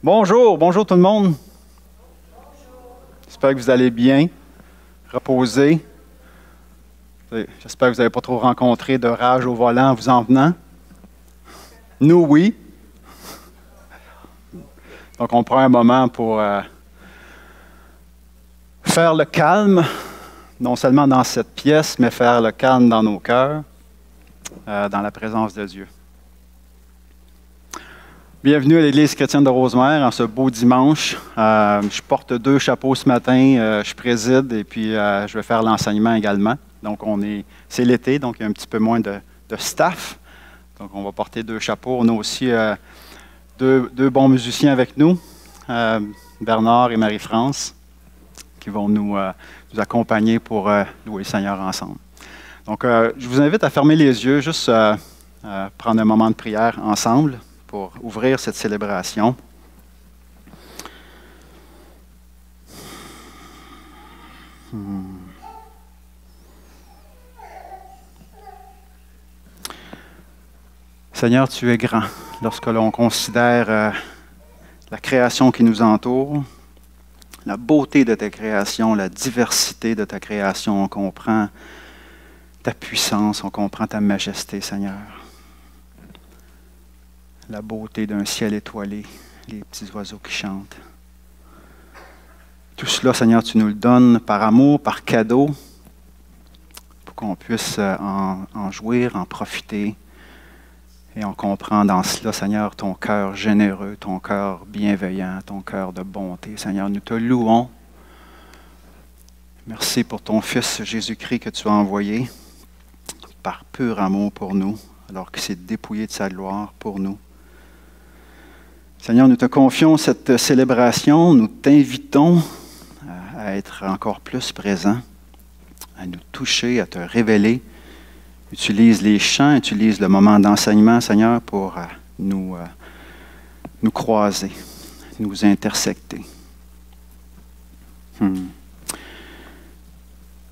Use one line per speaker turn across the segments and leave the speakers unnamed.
Bonjour, bonjour tout le monde. J'espère que vous allez bien, reposer. J'espère que vous n'avez pas trop rencontré de rage au volant en vous en venant. Nous, oui. Donc, on prend un moment pour faire le calme, non seulement dans cette pièce, mais faire le calme dans nos cœurs, dans la présence de Dieu. Bienvenue à l'Église chrétienne de Rosemère en ce beau dimanche. Je porte 2 chapeaux ce matin. Je préside et puis je vais faire l'enseignement également. Donc, c'est l'été, donc il y a un petit peu moins de staff. Donc, on va porter 2 chapeaux. On a aussi deux bons musiciens avec nous, Bernard et Marie-France, qui vont nous accompagner pour louer le Seigneur ensemble. Donc, je vous invite à fermer les yeux, juste prendre un moment de prière ensemble pour ouvrir cette célébration. Seigneur, tu es grand. Lorsque l'on considère la création qui nous entoure, la beauté de ta création, la diversité de ta création, on comprend ta puissance, on comprend ta majesté, Seigneur. La beauté d'un ciel étoilé, les petits oiseaux qui chantent. Tout cela, Seigneur, tu nous le donnes par amour, par cadeau, pour qu'on puisse en jouir, en profiter. Et on comprend dans cela, Seigneur, ton cœur généreux, ton cœur bienveillant, ton cœur de bonté. Seigneur, nous te louons. Merci pour ton Fils Jésus-Christ que tu as envoyé par pur amour pour nous, alors qu'il s'est dépouillé de sa gloire pour nous. Seigneur, nous te confions cette célébration, nous t'invitons à être encore plus présent, à nous toucher, à te révéler. Utilise les chants, utilise le moment d'enseignement, Seigneur, pour nous croiser, nous intersecter.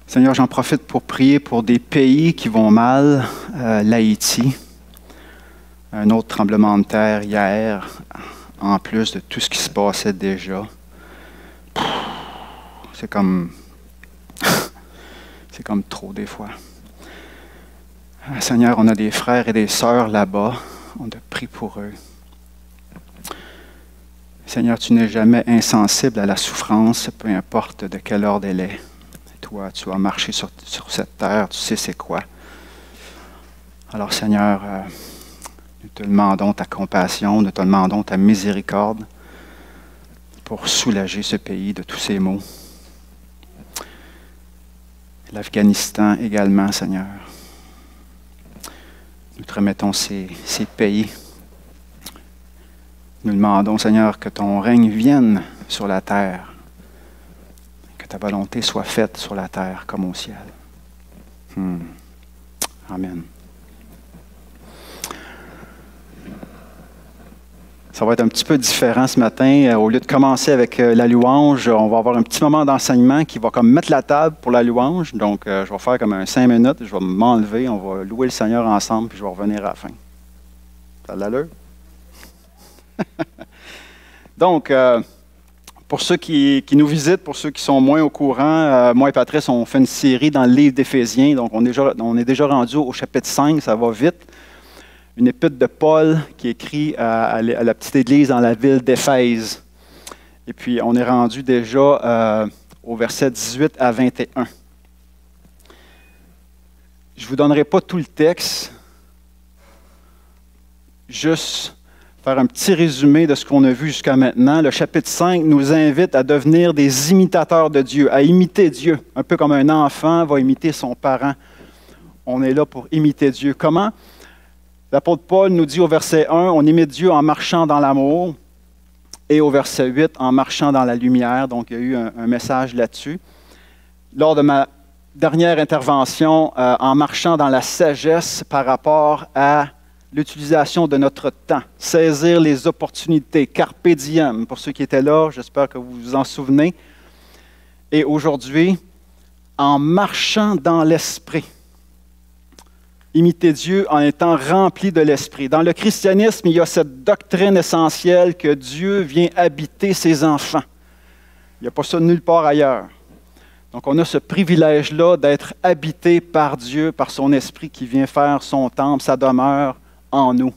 Seigneur, j'en profite pour prier pour des pays qui vont mal, l'Haïti, un autre tremblement de terre hier, en plus de tout ce qui se passait déjà. C'est comme trop des fois. Seigneur, on a des frères et des sœurs là-bas. On te prie pour eux. Seigneur, tu n'es jamais insensible à la souffrance, peu importe de quel ordre elle est. Toi, tu as marché sur cette terre, tu sais c'est quoi. Alors, Seigneur, nous te demandons ta compassion, nous te demandons ta miséricorde pour soulager ce pays de tous ses maux. L'Afghanistan également, Seigneur. Nous te remettons ces pays. Nous demandons, Seigneur, que ton règne vienne sur la terre, que ta volonté soit faite sur la terre comme au ciel. Amen. Ça va être un petit peu différent ce matin. Au lieu de commencer avec la louange, on va avoir un petit moment d'enseignement qui va comme mettre la table pour la louange. Donc, je vais faire comme un 5 minutes, je vais m'enlever, on va louer le Seigneur ensemble, puis je vais revenir à la fin. Ça a de l'allure? Donc, pour ceux qui nous visitent, pour ceux qui sont moins au courant, moi et Patrice, on fait une série dans le livre d'Éphésiens. Donc, on est déjà rendu au chapitre 5, ça va vite. Une épître de Paul qui écrit à la petite église dans la ville d'Éphèse. Et puis, on est rendu déjà au verset 18 à 21. Je ne vous donnerai pas tout le texte, juste faire un petit résumé de ce qu'on a vu jusqu'à maintenant. Le chapitre 5 nous invite à devenir des imitateurs de Dieu, à imiter Dieu, un peu comme un enfant va imiter son parent. On est là pour imiter Dieu. Comment? L'apôtre Paul nous dit au verset 1, on imite Dieu en marchant dans l'amour, et au verset 8, en marchant dans la lumière. Donc, il y a eu un message là-dessus. Lors de ma dernière intervention, en marchant dans la sagesse par rapport à l'utilisation de notre temps, saisir les opportunités, carpe diem, pour ceux qui étaient là, j'espère que vous vous en souvenez. Et aujourd'hui, en marchant dans l'esprit. imiter Dieu en étant rempli de l'Esprit. Dans le christianisme, il y a cette doctrine essentielle que Dieu vient habiter ses enfants. Il n'y a pas ça nulle part ailleurs. Donc, on a ce privilège-là d'être habité par Dieu, par son Esprit qui vient faire son temple, sa demeure en nous.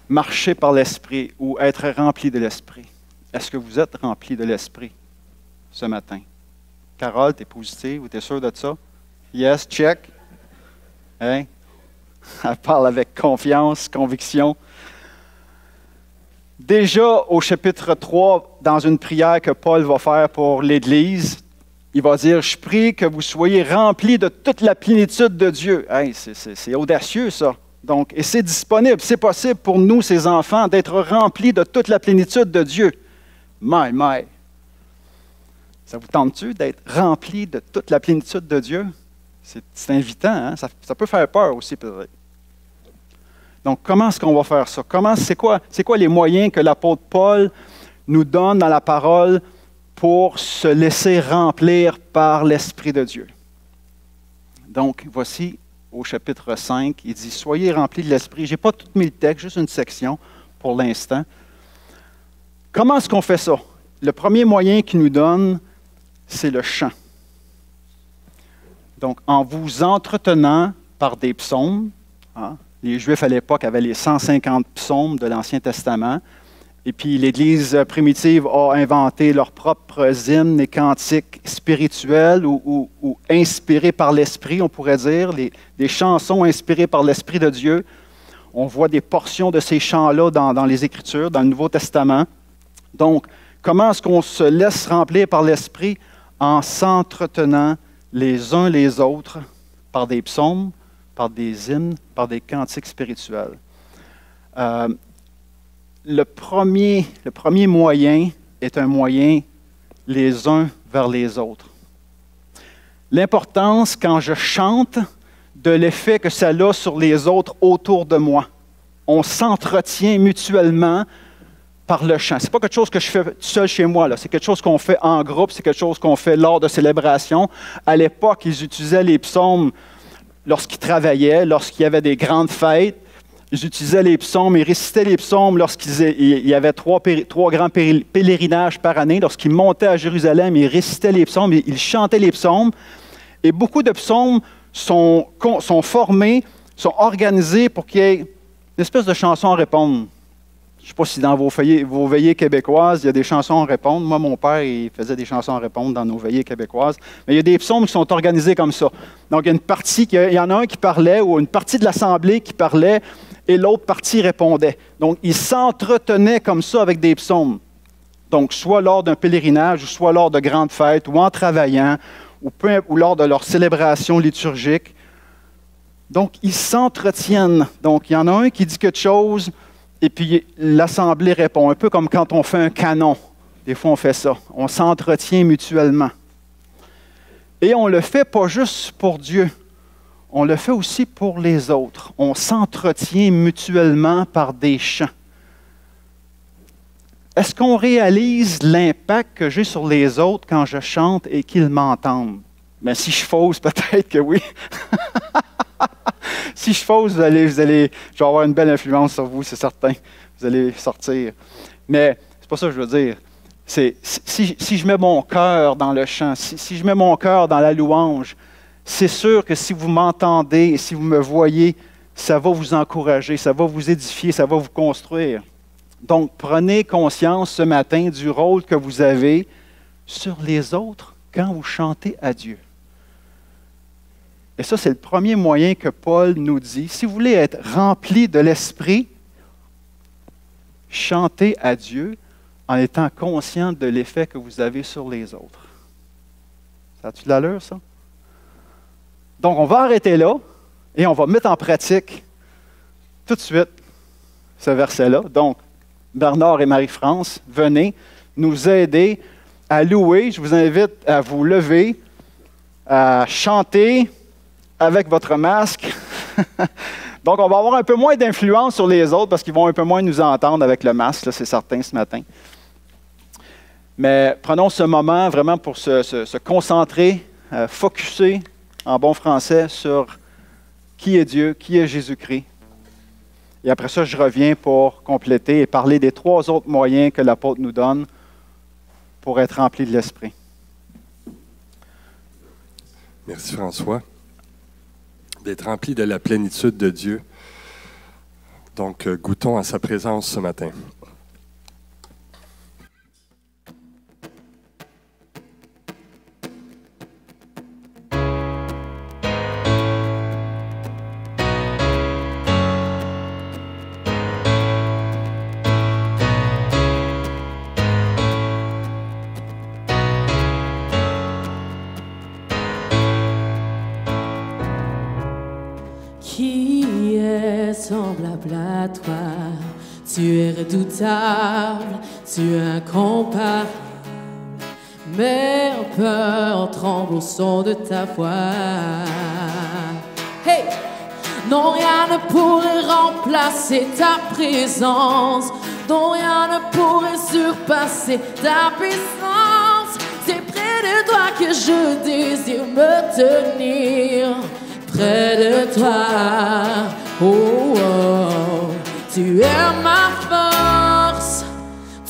Marcher par l'Esprit ou être rempli de l'Esprit. Est-ce que vous êtes rempli de l'Esprit ce matin? Carole, tu es positive ou tu es sûr de ça? Yes, check. Hein? Elle parle avec confiance, conviction. Déjà au chapitre 3, dans une prière que Paul va faire pour l'Église, il va dire « Je prie que vous soyez remplis de toute la plénitude de Dieu. Hey, » c'est audacieux, ça. Donc, et c'est disponible, c'est possible pour nous, ses enfants, d'être remplis de toute la plénitude de Dieu. My. Ça vous tente-tu d'être remplis de toute la plénitude de Dieu? C'est invitant, hein? Ça peut faire peur aussi, peut-être. Donc, comment est-ce qu'on va faire ça? C'est quoi les moyens que l'apôtre Paul nous donne dans la parole pour se laisser remplir par l'Esprit de Dieu? Donc, voici au chapitre 5, il dit « Soyez remplis de l'Esprit ». Je n'ai pas tout mis le texte, juste une section pour l'instant. Comment est-ce qu'on fait ça? Le premier moyen qu'il nous donne, c'est le chant. Donc, en vous entretenant par des psaumes, hein, les Juifs à l'époque avaient les 150 psaumes de l'Ancien Testament, et puis l'Église primitive a inventé leurs propres hymnes et cantiques spirituels ou inspirés par l'Esprit, on pourrait dire, des chansons inspirées par l'Esprit de Dieu. On voit des portions de ces chants-là dans les Écritures, dans le Nouveau Testament. Donc, comment est-ce qu'on se laisse remplir par l'Esprit? En s'entretenant les uns les autres par des psaumes, par des hymnes, par des cantiques spirituels. Le premier moyen est un moyen les uns vers les autres. L'importance, quand je chante, de l'effet que ça a sur les autres autour de moi. On s'entretient mutuellement par le chant. Ce n'est pas quelque chose que je fais seul chez moi, c'est quelque chose qu'on fait en groupe, c'est quelque chose qu'on fait lors de célébrations. À l'époque, ils utilisaient les psaumes lorsqu'ils travaillaient, lorsqu'il y avait des grandes fêtes. Ils utilisaient les psaumes, ils récitaient les psaumes lorsqu'il y avait trois grands pèlerinages par année. Lorsqu'ils montaient à Jérusalem, ils récitaient les psaumes, ils chantaient les psaumes. Et beaucoup de psaumes sont formés, sont organisés pour qu'il y ait une espèce de chanson à répondre. Je ne sais pas si dans vos veillées québécoises, il y a des chansons à répondre. Moi, mon père, il faisait des chansons à répondre dans nos veillées québécoises. Mais il y a des psaumes qui sont organisés comme ça. Donc, il y en a un qui parlait, ou une partie de l'assemblée qui parlait, et l'autre partie répondait. Donc, ils s'entretenaient comme ça avec des psaumes. Donc, soit lors d'un pèlerinage, ou soit lors de grandes fêtes, ou en travaillant, ou lors de leur célébration liturgique. Donc, ils s'entretiennent. Donc, il y en a un qui dit quelque chose, et puis l'assemblée répond, un peu comme quand on fait un canon. Des fois, on fait ça. On s'entretient mutuellement. Et on ne le fait pas juste pour Dieu. On le fait aussi pour les autres. On s'entretient mutuellement par des chants. Est-ce qu'on réalise l'impact que j'ai sur les autres quand je chante et qu'ils m'entendent? Bien, si je fausse, peut-être que oui. Si je fausse, je vais avoir une belle influence sur vous, c'est certain. Vous allez sortir. Mais c'est pas ça que je veux dire. Si je mets mon cœur dans le chant, si je mets mon cœur dans la louange, c'est sûr que si vous m'entendez et si vous me voyez, ça va vous encourager, ça va vous édifier, ça va vous construire. Donc, prenez conscience ce matin du rôle que vous avez sur les autres quand vous chantez à Dieu. Et ça, c'est le premier moyen que Paul nous dit. Si vous voulez être rempli de l'Esprit, chantez à Dieu en étant conscient de l'effet que vous avez sur les autres. Ça a-tu de l'allure, ça? Donc, on va arrêter là et on va mettre en pratique tout de suite ce verset-là. Donc, Bernard et Marie-France, venez nous aider à louer. Je vous invite à vous lever, à chanter avec votre masque. Donc, on va avoir un peu moins d'influence sur les autres parce qu'ils vont un peu moins nous entendre avec le masque, là, c'est certain, ce matin. Mais prenons ce moment vraiment pour se concentrer, focusser, en bon français, sur qui est Dieu, qui est Jésus-Christ. Et après ça, je reviens pour compléter et parler des 3 autres moyens que l'apôtre nous donne pour être rempli de l'Esprit.
Merci François. D'être rempli de la plénitude de Dieu. Donc, goûtons à sa présence ce matin.
Qui est semblable à toi? Tu es redoutable, tu es incomparable. Mes peurs tremblent au son de ta voix. Hey! Non, rien ne pourrait remplacer ta présence. Non, rien ne pourrait surpasser ta puissance. C'est près de toi que je désire me tenir. Près de toi, oh, oh, tu es ma force.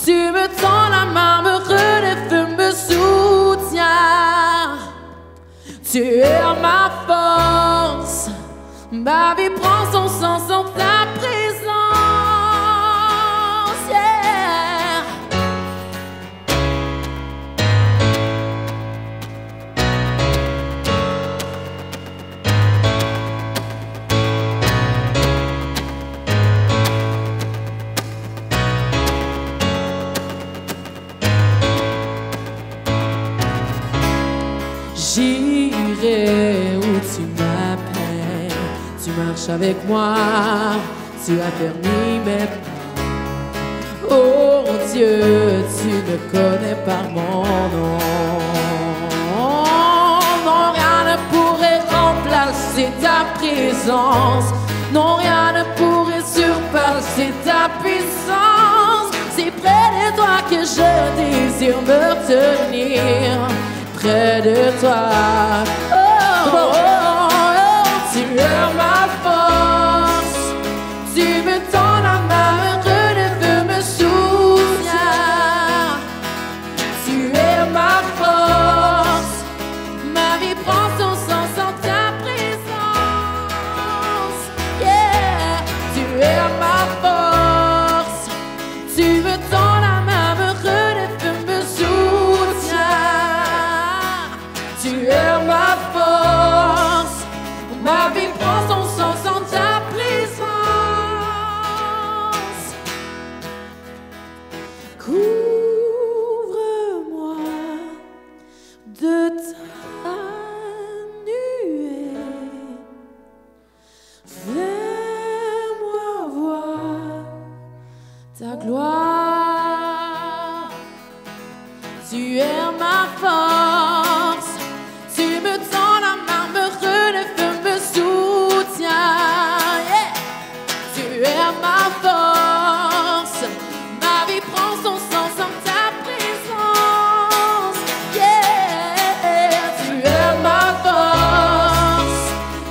Tu me tends la main, me relève, me soutiens. Tu es ma force. Ma vie prend son sens en ta présence. Yeah. J'irai où tu m'appelles, tu marches avec moi, tu as permis mes pas. Oh Dieu, tu me connais par mon nom. Non, rien ne pourrait remplacer ta présence. Non, rien ne pourrait surpasser ta puissance. C'est près de toi que je désire me tenir. Près de toi, oh, oh, oh, oh, tu es ma force. Tu me tends la main, me relève, me soutiens. Tu es ma force. Ma vie prend son sens en ta présence. Yeah, tu es ma force. Tu me tends la main, me relève, me soutiens. Tu es ma force, ma vie prend son sens en ta présence. Couvre-moi de ta nuée, fais-moi voir ta gloire. Tu es ma force. Tu me tends la main, me relève, me soutiens. Yeah. Tu es ma force. Ma vie prend son sens en ta présence. Yeah. Tu es ma force.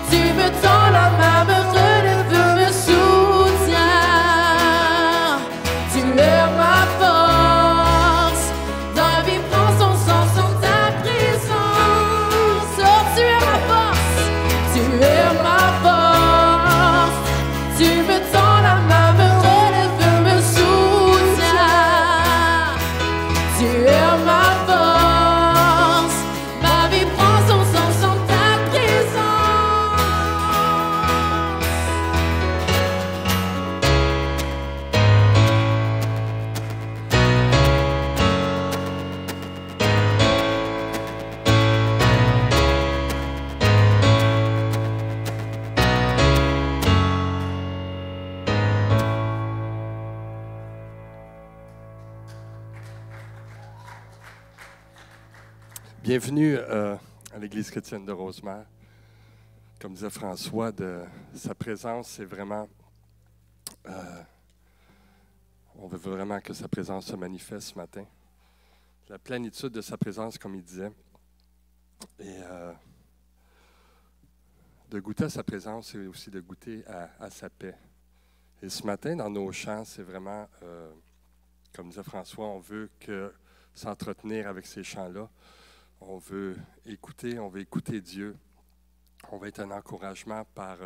Tu me tends la main, me relève, me soutiens. Tu es ma force. Ma vie prend son sens en ta présence. Tu es ma force, tu es ma force. Tu me tends la main, me relève, me soutiens. Tu es ma force, ma vie prend son sens en ta présence.
Bienvenue à l'Église chrétienne de Rosemère. Comme disait François, de sa présence, c'est vraiment... on veut vraiment que sa présence se manifeste ce matin. La plénitude de sa présence, comme il disait. Et De goûter à sa présence, c'est aussi de goûter à sa paix. Et ce matin, dans nos chants, c'est vraiment, comme disait François, on veut s'entretenir avec ces chants-là. On veut écouter Dieu. On veut être un encouragement par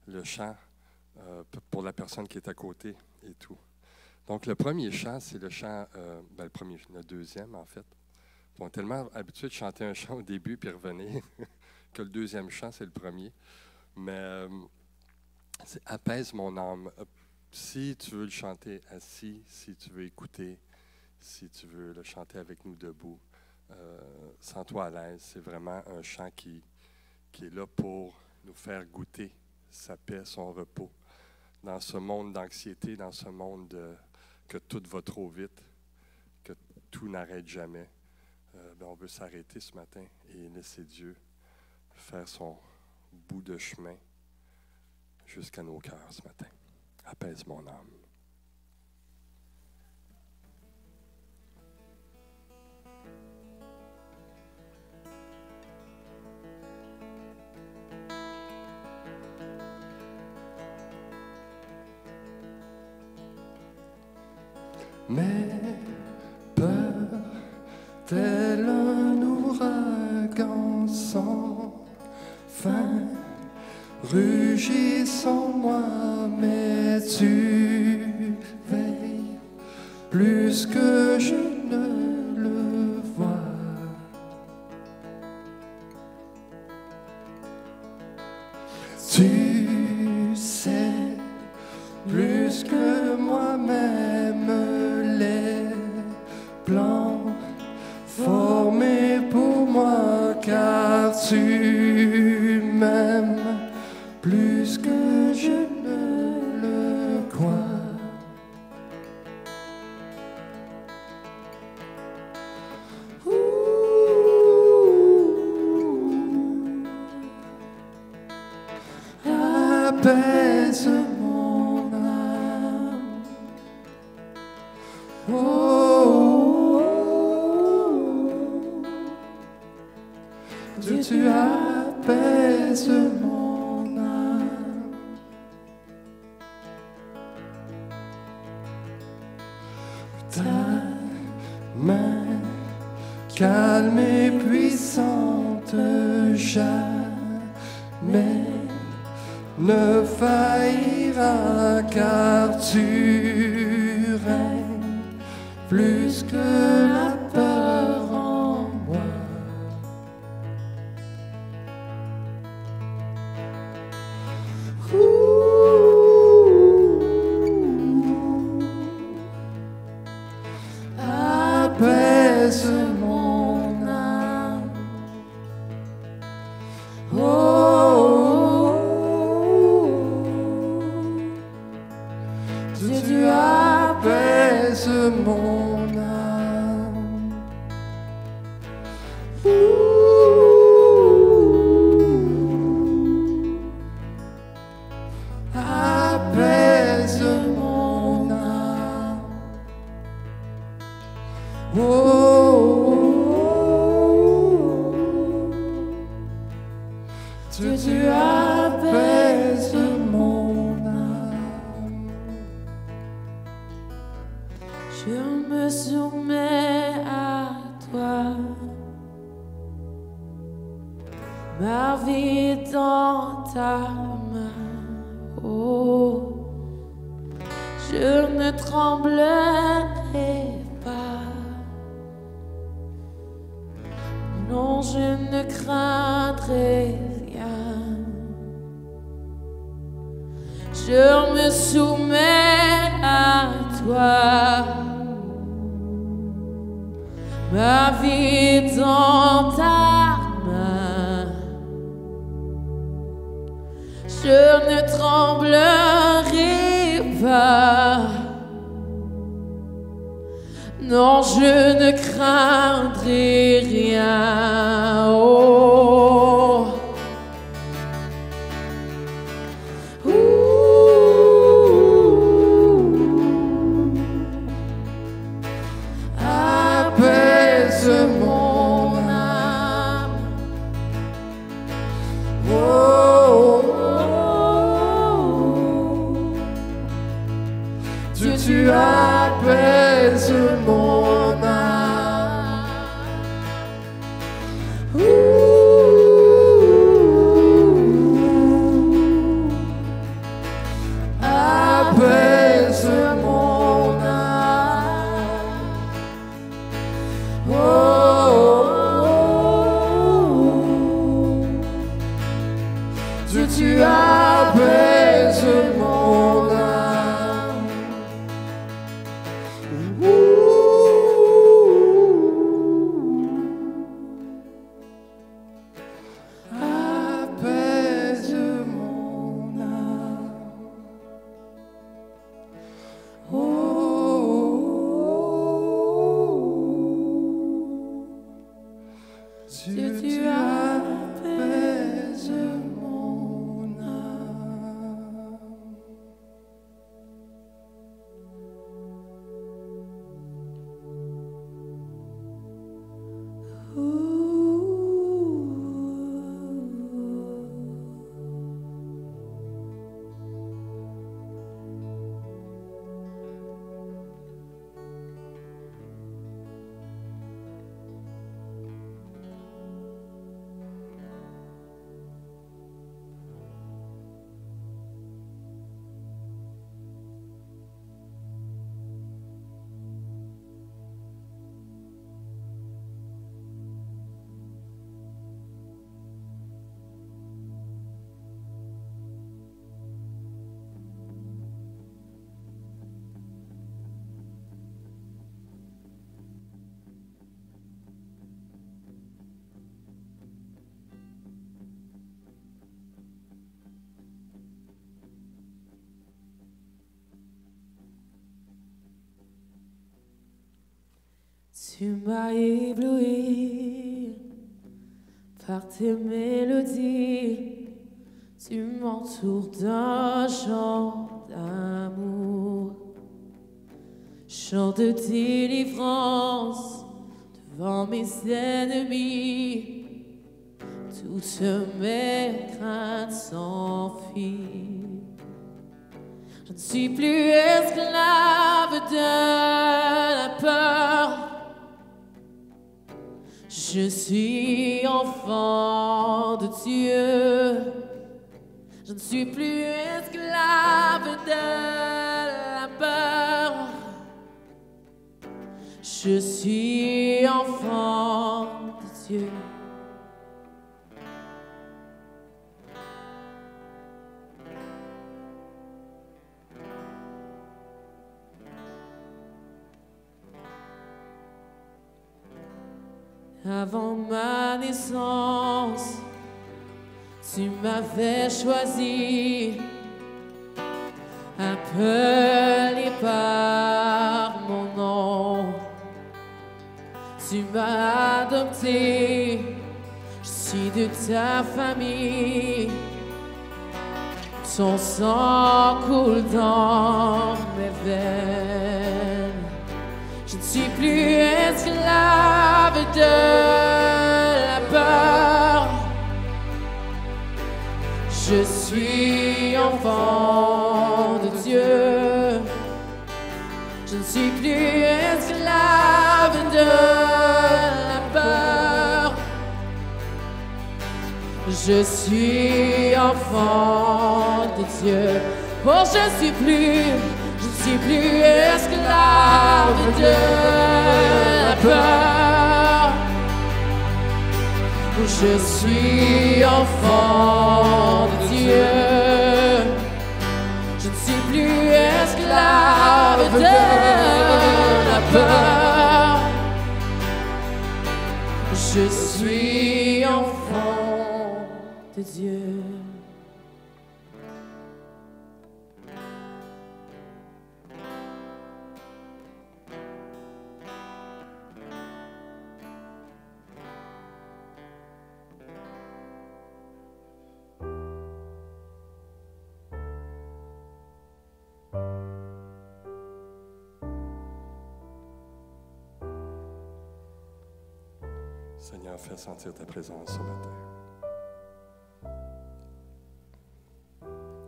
le chant pour la personne qui est à côté et tout. Donc, le premier chant, c'est le chant, le deuxième, en fait. On est tellement habitués de chanter un chant au début puis revenir que le deuxième chant, c'est le premier. Mais c'est « Apaise mon âme ». Si tu veux le chanter assis, si tu veux écouter, si tu veux le chanter avec nous debout, sens-toi à l'aise. C'est vraiment un chant qui est là pour nous faire goûter sa paix, son repos. Dans ce monde d'anxiété, dans ce monde que tout va trop vite, que tout n'arrête jamais, on veut s'arrêter ce matin et laisser Dieu faire son bout de chemin jusqu'à nos cœurs ce matin. Apaise mon âme.
Mes peurs, tel un ouragan sans fin, rugissent en moi, mais tu veilles plus que je ne le vois. Tu sais plus que moi-même les plans formés pour moi, car tu m'aimes plus que je ne le crois. Apaise mon âme. Dieu, tu apaises mon âme. Ta main calme et puissante, jamais ne faillira, car tu règnes plus que la peur en moi. Apaise mon âme. Dieu, tu apaises mon âme. Apaise mon âme. Dieu, tu apaises mon âme.
Je me soumets à toi, ma vie dans ta main. Oh, je ne tremblerai pas. Non, je ne craindrai rien. Je me soumets à toi, ma vie dans ta main. Je ne tremblerai pas. Non, je ne craindrai rien. Oh.
Apaise mon âme. Oh.
Tu m'as ébloui par tes mélodies, tu m'entoures d'un chant d'amour, chant de délivrance devant mes ennemis. Toutes mes craintes s'enfuient. Je ne suis plus esclave de la peur. Je suis enfant de Dieu. Je ne suis plus esclave de la peur. Je suis enfant de Dieu. Avant ma naissance, tu m'avais choisi, appelé par mon nom. Tu m'as adopté, je suis de ta famille. Ton sang coule dans mes veines. Je ne suis plus esclave de la peur. Je suis enfant de Dieu. Je ne suis plus esclave de la peur. Je suis enfant de Dieu. Oh, je ne suis plus esclave de la peur. Je suis enfant de Dieu. Je ne suis plus esclave de la peur. Je suis enfant de Dieu.
Seigneur, fais sentir ta présence ce matin.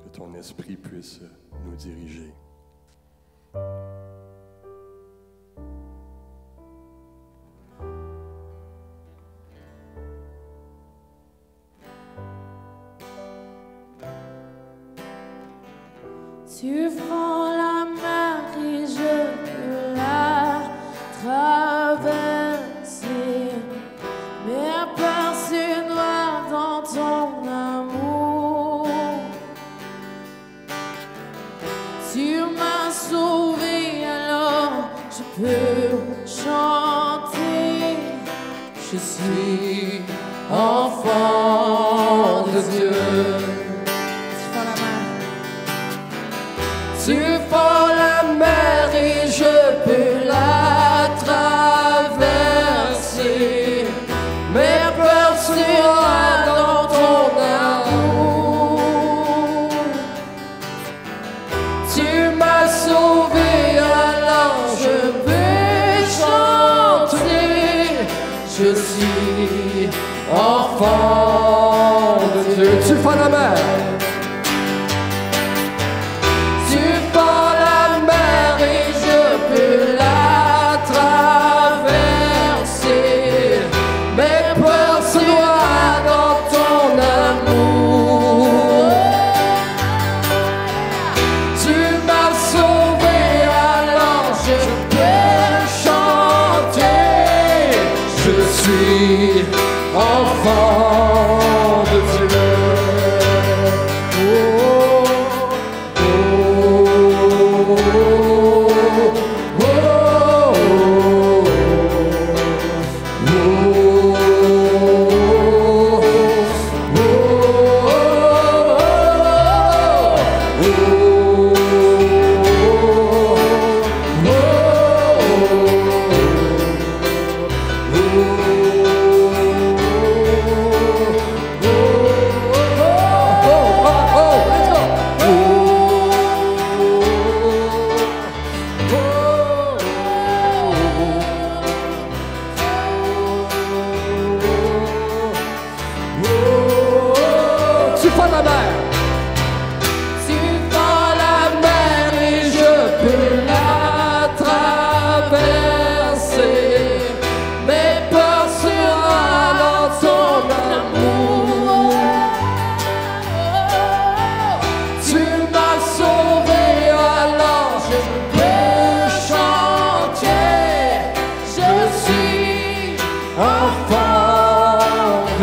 Que ton esprit puisse nous diriger.
Tu fends la mer et je peux la traverser. Mes peurs se noient dans ton amour. Tu m'as sauvé, alors je peux chanter. Je suis enfant de Dieu.
Tu fends la mer et je peux la traverser. Mes peurs se noient dans ton amour. Tu m'as sauvé, alors je peux chanter. Je suis enfant de Dieu. Tu fends la mer. Enfant de Dieu.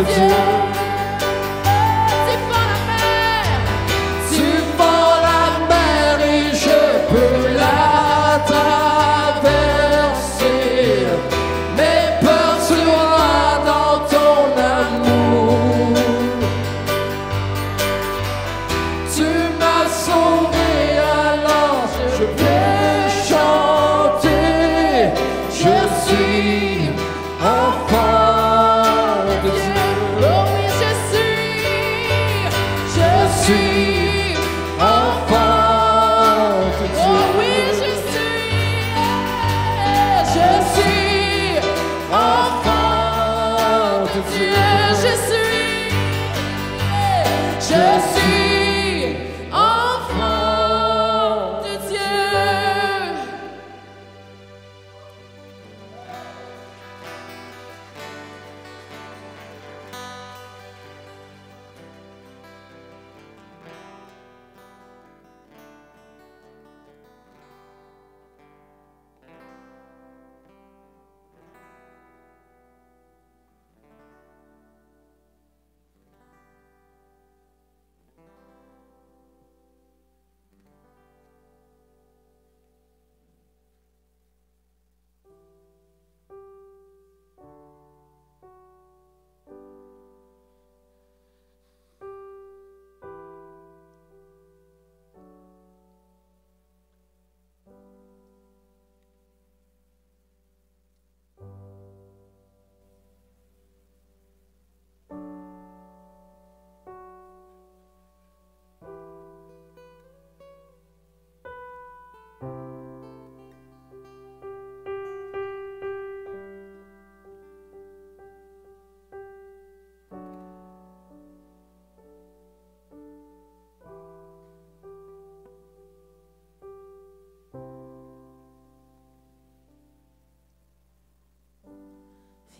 de Dieu. Tu fends la mer et je peux la traverser. Mes peurs se noient dans ton amour. Tu m'as sauvé, alors je vais chanter. Je suis enfant de Dieu.
Oh oui, je suis
enfant de Dieu.
Oh oui, je suis
enfant de Dieu.
Je suis enfant de Dieu.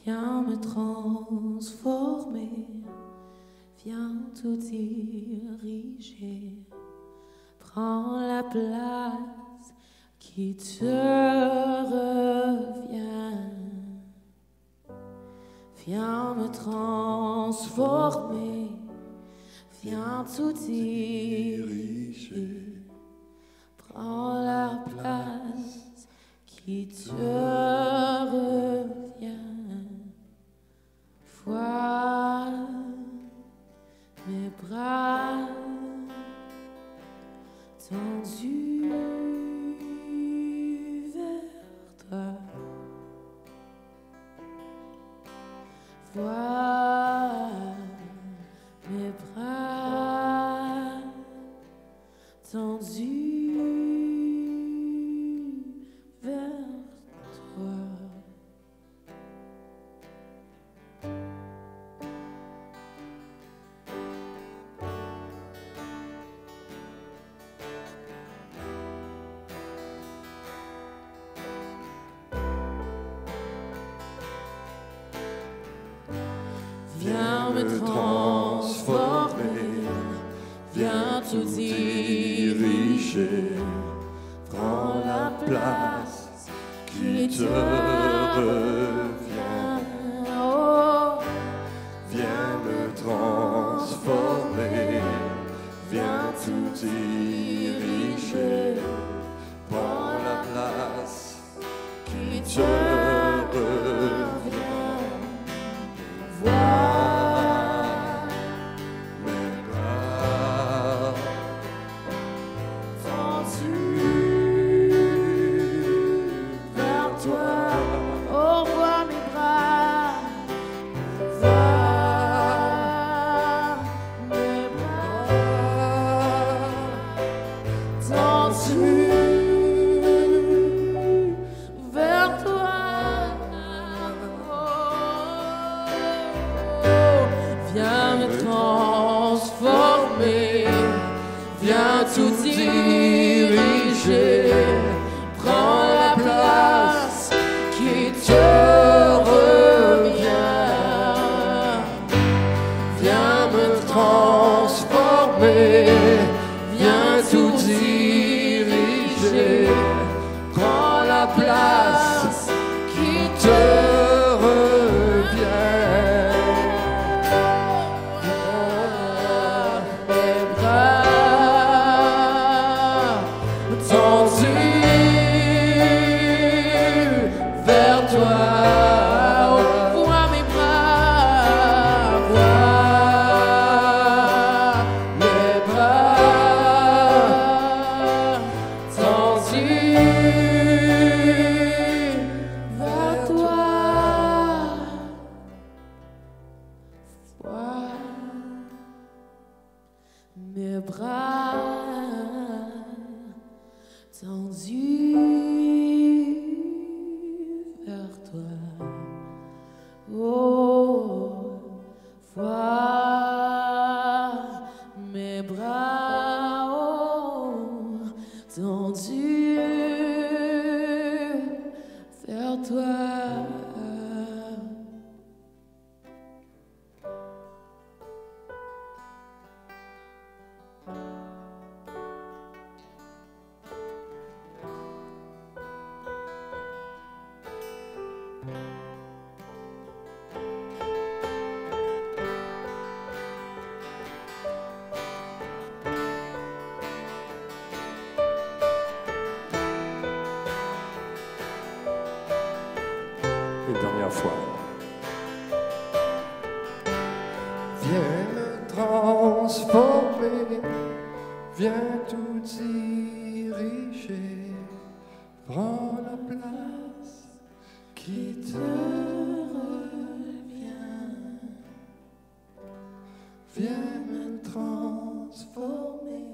Viens me transformer, viens tout diriger. Prends la place qui te revient. Viens me transformer, viens tout diriger. Prends la place qui te revient. Vois mes bras tendus vers toi. Vois mes bras tendus vers toi. Viens me transformer, viens tout diriger. Prends la place qui te revient. Oh,
Viens me transformer, viens tout diriger. Prends la place qui te revient. Vois mes bras tendus vers toi.
oh, vois mes bras, vois mes bras
Tendus
vers toi. Oh, viens me transformer, viens tout diriger. Prends la place qui te revient.
Viens me transformer, viens tout diriger. Prends la place qui te revient.
toi. Vois mes bras, vois mes bras tendus vers toi. Vois mes bras tendus vers toi. Oh, vois mes bras tendus vers toi.
Une dernière fois. Viens me transformer, viens tout diriger, prends la place qui te revient. Viens me transformer,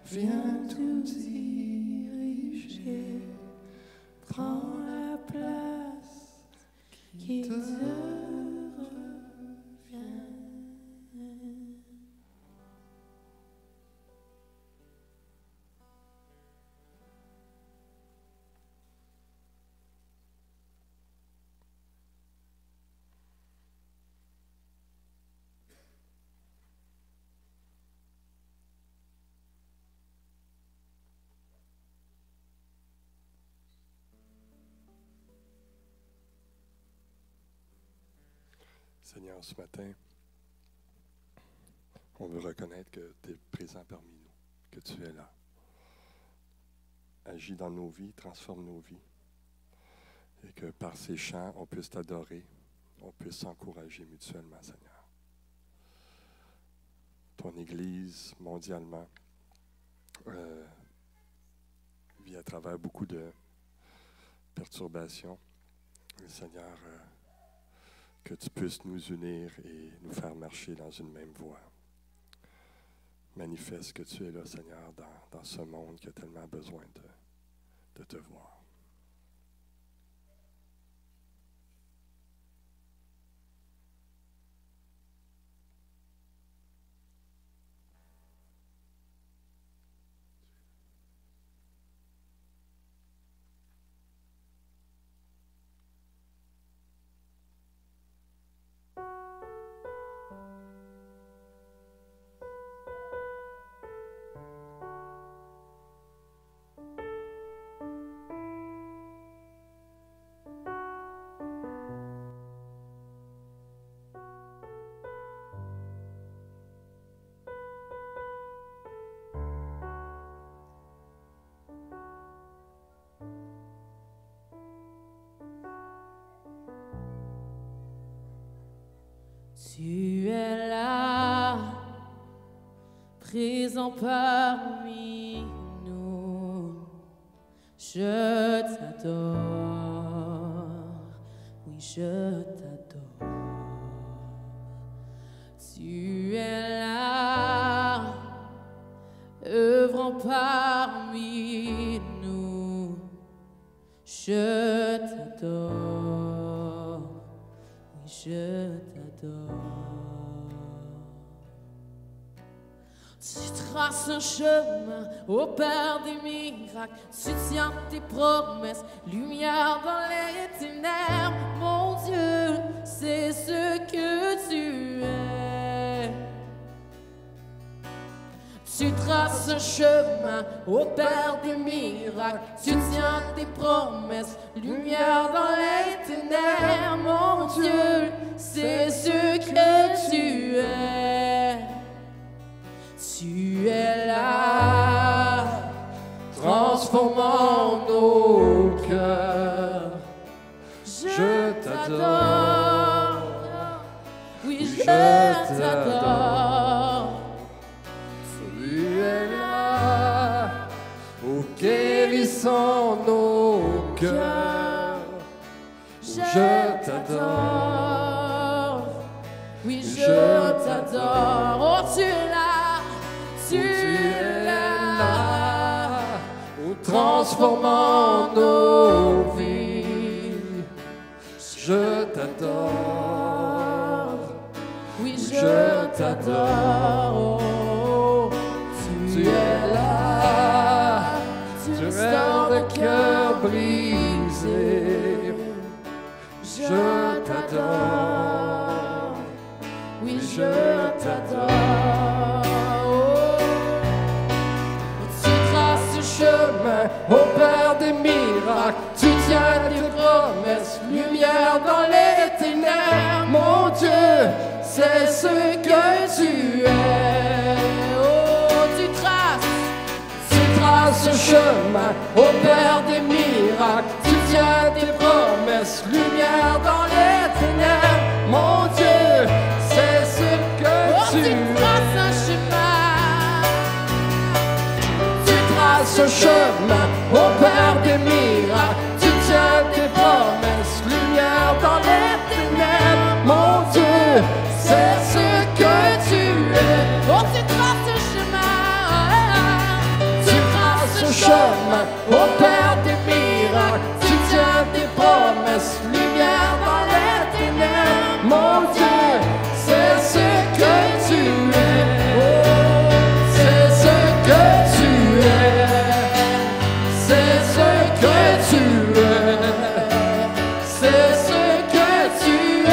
viens tout diriger, prends la place qui te revient. Seigneur, ce matin, on veut reconnaître que tu es présent parmi nous, que tu es là. Agis dans nos vies, transforme nos vies, et que par ces chants, on puisse t'adorer, on puisse s'encourager mutuellement, Seigneur. Ton Église, mondialement, vit à travers beaucoup de perturbations. Et Seigneur, que tu puisses nous unir et nous faire marcher dans une même voie. Manifeste que tu es là, Seigneur, dans ce monde qui a tellement besoin de te voir.
Tu es là, présent parmi nous. Je t'adore, oui, je t'adore. Tu es là, œuvrant parmi nous. Je t'adore, oui, je t'adore. Tu traces un chemin, opères des miracles, tu tiens tes promesses, lumière dans les ténèbres. Mon Dieu, c'est ce que tu es. Tu traces un chemin, opères des miracles, tu tiens tes promesses, lumière dans les ténèbres. Mon Dieu, c'est ce que tu es. Tu es là, transformant nos cœurs. Je t'adore. Oui, je t'adore.
Tu es là, où guérissons nos cœurs. Je t'adore.
Oui, je t'adore. Oh, tu es là. Tu es là.
Où transformons nos vies. Je t'adore.
Oui, je t'adore. Oh,
Tu es là. Tu restaures le cœur brisé. Je t'adore.
Oui, je t'adore.
Tu traces ce chemin au Père des miracles. Tu tiens tes promesses, lumière dans les ténèbres. Mon Dieu, c'est ce que tu es.
Oh, tu
traces ce chemin au Père des miracles. Tu tiens tes promesses, lumière dans les ténèbres. Mon Dieu, c'est ce que tu
traces un chemin.
Tu traces ce chemin au Père des miracles. Tu tiens tes promesses, lumière dans les ténèbres. Mon Dieu, c'est ce que tu es.
Oh, tu traces un chemin.
Tu traces ce chemin au Père des miracles. Tu tiens tes promesses, lumière dans les ténèbres. Mon Dieu, c'est ce que tu es. Oh, c'est ce que tu es. C'est ce que tu es. C'est ce que tu es.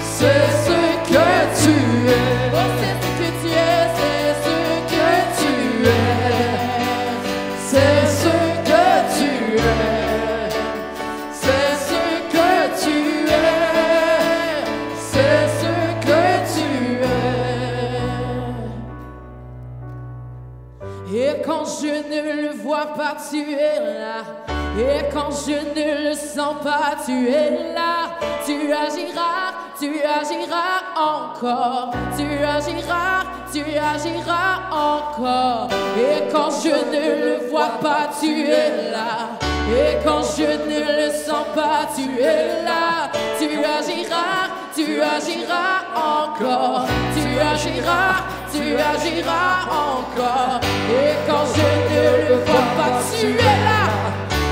C'est ce que tu es.
Oh, c'est ce que tu es.
C'est ce que tu es. C'est ce que tu es. C'est ce que tu es. C'est ce que tu es.
Et quand je ne le vois pas, tu es là. Et quand je ne le sens pas, tu es là. Tu agiras encore. Tu agiras encore. Et quand je ne le vois pas, tu es là. Et quand je ne le sens pas, tu es là. Tu agiras encore. Tu agiras encore. Et quand je ne le vois pas, tu es là.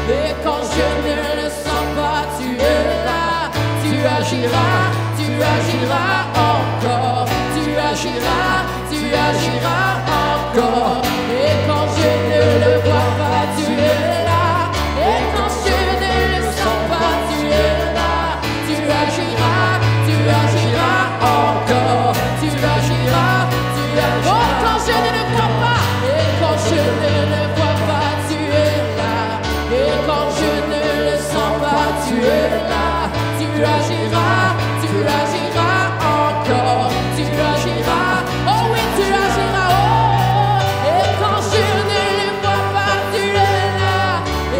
Et quand je ne le sens pas, tu es là. Tu agiras encore. Tu agiras encore. Et quand je ne le vois pas, tu es là. Et quand je ne le sens pas, tu es là. Tu agiras encore. Tu agiras. Oh, quand je ne le vois pas. Et quand je ne le vois pas, tu es là. Et quand je ne le sens pas, tu es là. Tu agiras encore. Tu agiras. Oh oui, tu agiras. Oh. Et quand je ne le vois pas, tu es là.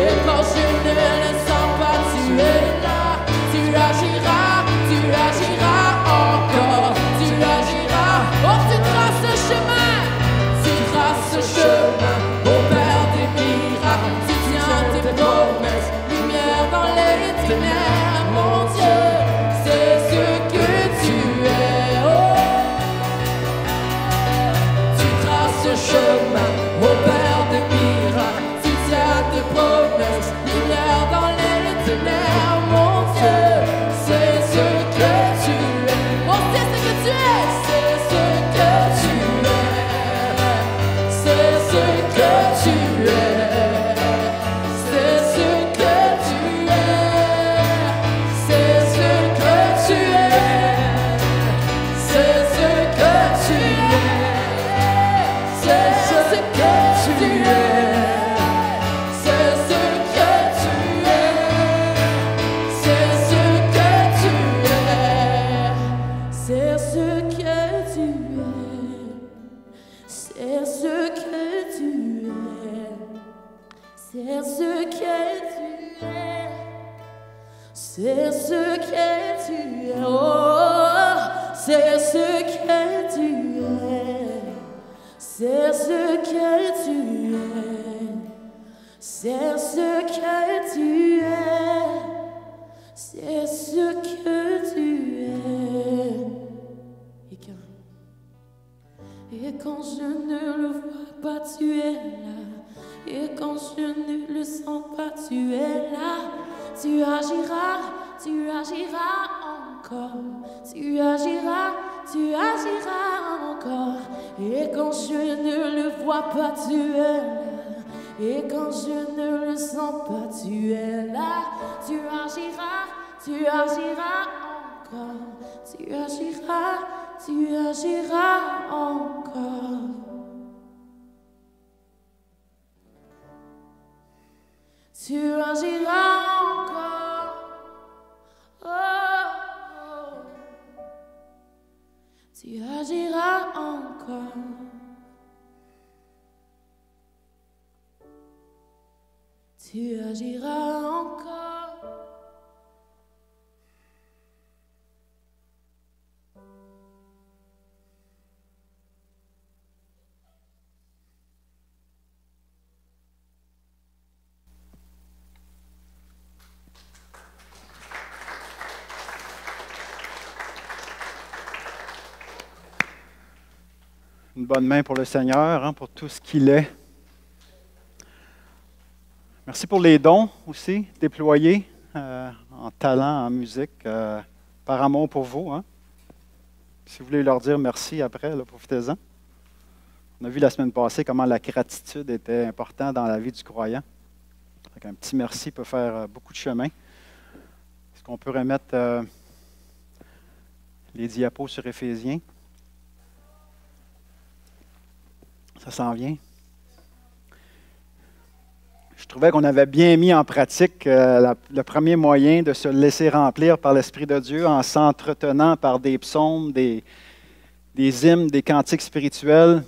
Et quand je ne le sens pas, tu es là. Tu agiras encore. Tu agiras. Oh, tu traces ce chemin. Tu traces ce chemin au Père des miracles. Tu tiens tes promesses, lumière dans les ténèbres. Mon Dieu, c'est ce que tu es. Oh.
Tu traces ce chemin au Père des miracles. Tu tiens tes promesses, lumière dans les ténèbres. Mon Dieu, c'est ce que tu es.
Oh, c'est ce que tu es.
C'est ce que tu es. C'est ce que tu es. C'est ce que tu es.
C'est ce que tu es, oh, c'est ce que tu es, c'est ce que tu es, c'est ce que tu es, c'est ce que tu es. Et quand je ne le vois pas, tu es là. Et quand je ne le sens pas, tu es là. Tu agiras encore. Tu agiras encore. Et quand je ne le vois pas, tu es là. Et quand je ne le sens pas, tu es là. Tu agiras encore. Tu agiras encore. Tu agiras encore. Oh, oh. Tu agiras encore. Tu agiras encore.
Une bonne main pour le Seigneur, hein, pour tout ce qu'il est. Merci pour les dons aussi, déployés en talent, en musique, par amour pour vous. Hein. Si vous voulez leur dire merci après, là, profitez-en. On a vu la semaine passée comment la gratitude était importante dans la vie du croyant. Donc, un petit merci peut faire beaucoup de chemin. Est-ce qu'on peut remettre les diapos sur Éphésiens? Ça s'en vient. Je trouvais qu'on avait bien mis en pratique le premier moyen de se laisser remplir par l'Esprit de Dieu en s'entretenant par des psaumes, des hymnes, des cantiques spirituels.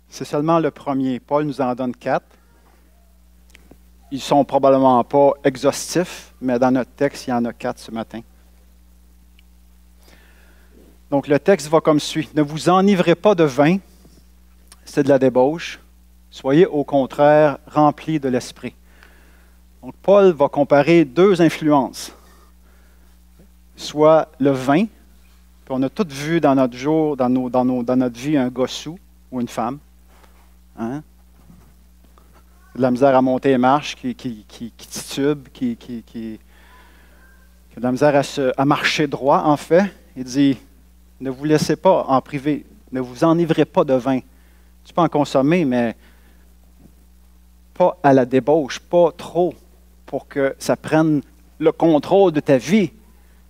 C'est seulement le premier. Paul nous en donne 4. Ils ne sont probablement pas exhaustifs, mais dans notre texte, il y en a 4 ce matin. Donc, le texte va comme suit. Ne vous enivrez pas de vin, c'est de la débauche. Soyez au contraire remplis de l'esprit. Donc, Paul va comparer 2 influences. Soit le vin, puis on a tous vu dans notre jour, dans notre vie, un gars saoul ou une femme. Hein? De la misère à monter les marches, qui titube, qui a de la misère à marcher droit, en fait. Il dit, ne vous laissez pas en priver, ne vous enivrez pas de vin. Tu peux en consommer, mais pas à la débauche, pas trop, pour que ça prenne le contrôle de ta vie.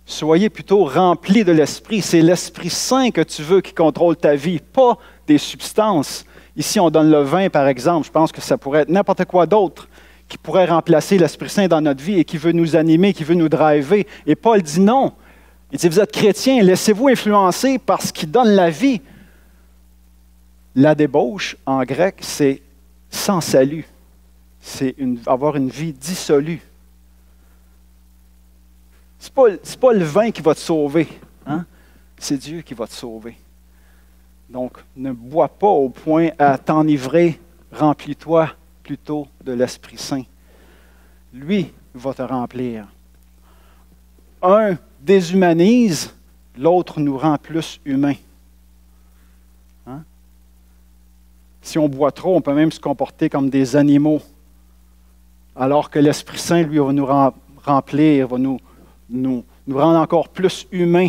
Soyez plutôt remplis de l'Esprit. C'est l'Esprit Saint que tu veux qui contrôle ta vie, pas des substances. Ici, on donne le vin, par exemple. Je pense que ça pourrait être n'importe quoi d'autre qui pourrait remplacer l'Esprit Saint dans notre vie et qui veut nous animer, qui veut nous driver. Et Paul dit non. Il dit, vous êtes chrétiens, laissez-vous influencer par ce qui donne la vie. La débauche, en grec, c'est sans salut. C'est avoir une vie dissolue. Ce n'est pas le vin qui va te sauver. Hein? C'est Dieu qui va te sauver. Donc, ne bois pas au point à t'enivrer. Remplis-toi plutôt de l'Esprit Saint. Lui va te remplir. Un déshumanise, l'autre nous rend plus humains. Hein? Si on boit trop, on peut même se comporter comme des animaux. Alors que l'Esprit Saint, lui, va nous remplir, va nous rendre encore plus humains.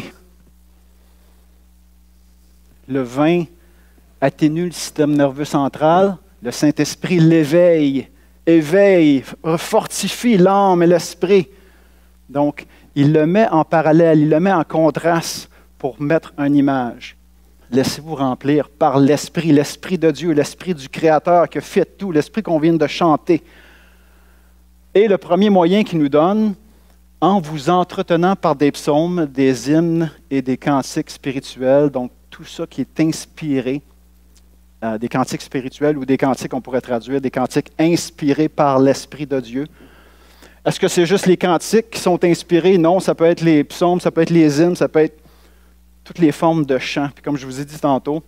Le vin atténue le système nerveux central. Le Saint-Esprit l'éveille, fortifie l'âme et l'esprit. Donc, il le met en parallèle, il le met en contraste pour mettre une image. Laissez-vous remplir par l'Esprit de Dieu, l'Esprit du Créateur qui a fait tout, l'Esprit qu'on vient de chanter. Et le premier moyen qu'il nous donne, en vous entretenant par des psaumes, des hymnes et des cantiques spirituels, donc tout ça qui est inspiré des cantiques spirituels ou des cantiques, on pourrait traduire, des cantiques inspirés par l'Esprit de Dieu. Est-ce que c'est juste les cantiques qui sont inspirés? Non, ça peut être les psaumes, ça peut être les hymnes, ça peut être toutes les formes de chants. Puis comme je vous ai dit tantôt,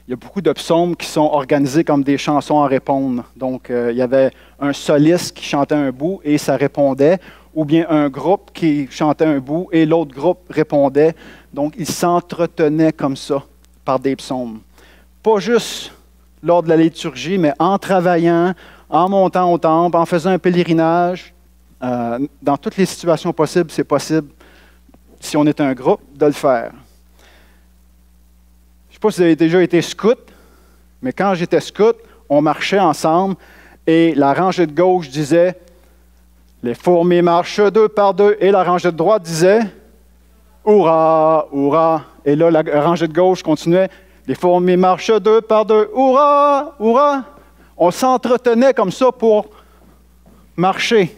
il y a beaucoup de psaumes qui sont organisés comme des chansons à répondre. Donc, il y avait un soliste qui chantait un bout et ça répondait, ou bien un groupe qui chantait un bout et l'autre groupe répondait. Donc, ils s'entretenaient comme ça par des psaumes. Pas juste lors de la liturgie, mais en travaillant, en montant au temple, en faisant un pèlerinage. Dans toutes les situations possibles, c'est possible, si on est un groupe, de le faire. Je ne sais pas si vous avez déjà été scout, mais quand j'étais scout, on marchait ensemble et la rangée de gauche disait « Les fourmis marchent 2 par 2 » et la rangée de droite disait « Hourra, hourra » et là, la rangée de gauche continuait « Les fourmis marchent 2 par 2, hourra, hourra » On s'entretenait comme ça pour marcher.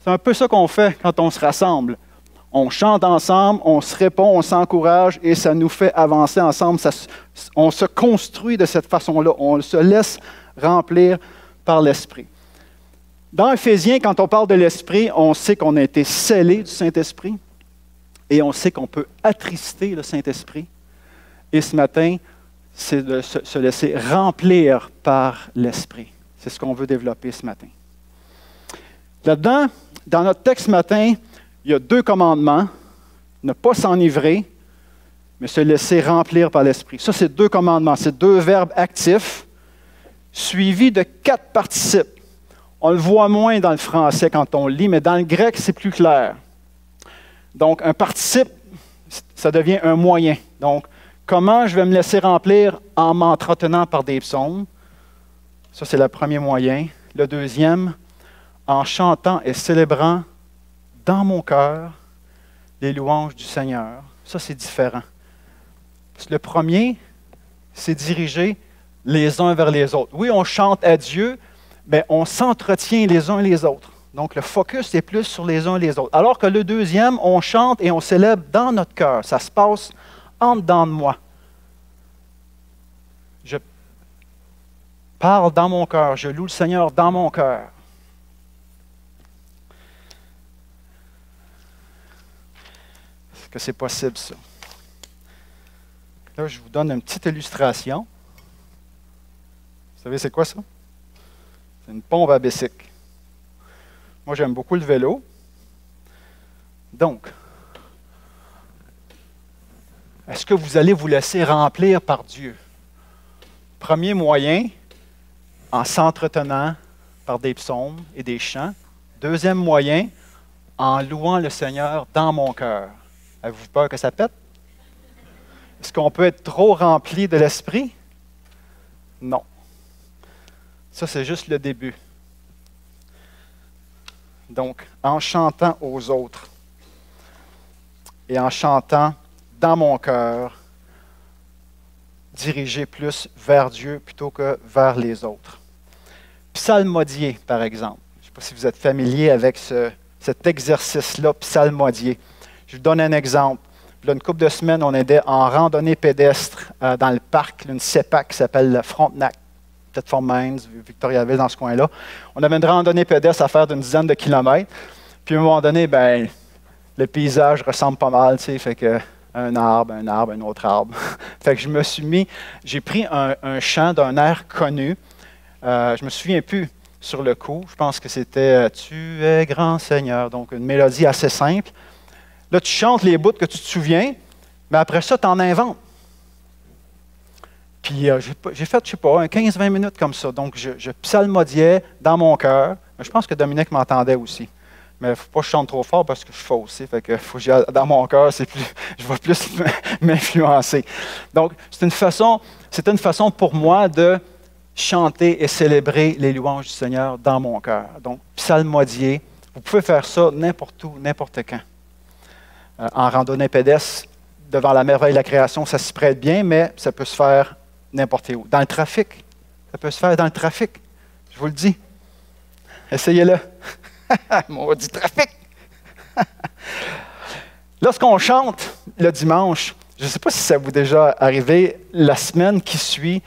C'est un peu ça qu'on fait quand on se rassemble. On chante ensemble, on se répond, on s'encourage et ça nous fait avancer ensemble. On se construit de cette façon-là. On se laisse remplir par l'Esprit. Dans Éphésiens, quand on parle de l'Esprit, on sait qu'on a été scellé du Saint-Esprit et on sait qu'on peut attrister le Saint-Esprit. Et ce matin, c'est de se laisser remplir par l'Esprit. C'est ce qu'on veut développer ce matin. Là-dedans, dans notre texte ce matin, il y a 2 commandements. Ne pas s'enivrer, mais se laisser remplir par l'Esprit. Ça, c'est 2 commandements. C'est 2 verbes actifs suivis de 4 participes. On le voit moins dans le français quand on lit, mais dans le grec, c'est plus clair. Donc, un participe, ça devient un moyen. Donc, comment je vais me laisser remplir en m'entretenant par des psaumes? Ça, c'est le premier moyen. Le deuxième, en chantant et célébrant dans mon cœur les louanges du Seigneur. Ça, c'est différent. Le premier, c'est diriger les uns vers les autres. Oui, on chante à Dieu, mais on s'entretient les uns les autres. Donc, le focus est plus sur les uns les autres. Alors que le deuxième, on chante et on célèbre dans notre cœur. Ça se passe en dedans de moi. Je parle dans mon cœur. Je loue le Seigneur dans mon cœur. Est-ce que c'est possible, ça? Là, je vous donne une petite illustration. Vous savez, c'est quoi ça? C'est une pompe à bicycle. Moi, j'aime beaucoup le vélo. Donc, est-ce que vous allez vous laisser remplir par Dieu? Premier moyen, en s'entretenant par des psaumes et des chants. Deuxième moyen, en louant le Seigneur dans mon cœur. Avez-vous peur que ça pète? Est-ce qu'on peut être trop rempli de l'Esprit? Non. Ça, c'est juste le début. Donc, en chantant aux autres et en chantant dans mon cœur, diriger plus vers Dieu plutôt que vers les autres. Psalmodier, par exemple. Je ne sais pas si vous êtes familier avec cet exercice-là, psalmodier. Je vous donne un exemple. Il y a une couple de semaines, on était en randonnée pédestre dans le parc, une CEPAC qui s'appelle le Frontenac, peut-être Fort Mines, Victoriaville, dans ce coin-là. On avait une randonnée pédestre à faire d'une dizaine de kilomètres. Puis à un moment donné, le paysage ressemble pas mal, tu sais, fait que un arbre, un autre arbre. Fait que j'ai pris un chant d'un air connu. Je me souviens plus sur le coup. Je pense que c'était « Tu es grand Seigneur », donc une mélodie assez simple. Là, tu chantes les bouts que tu te souviens, mais après ça, tu en inventes. Puis j'ai fait, je sais pas, 15-20 minutes comme ça. Donc, je psalmodiais dans mon cœur. Je pense que Dominique m'entendait aussi. Mais il ne faut pas que je chante trop fort parce que je suis faussé. Fait que faut que j'aille dans mon cœur, je vais plus m'influencer. Donc, c'est une façon pour moi de chanter et célébrer les louanges du Seigneur dans mon cœur. Donc, psalmodier, vous pouvez faire ça n'importe où, n'importe quand. En randonnée pédestre, devant la merveille de la création, ça s'y prête bien, mais ça peut se faire n'importe où. Dans le trafic, ça peut se faire dans le trafic. Je vous le dis. Essayez-le. Maudit trafic! Lorsqu'on chante le dimanche, je ne sais pas si ça vous est déjà arrivé, la semaine qui suit,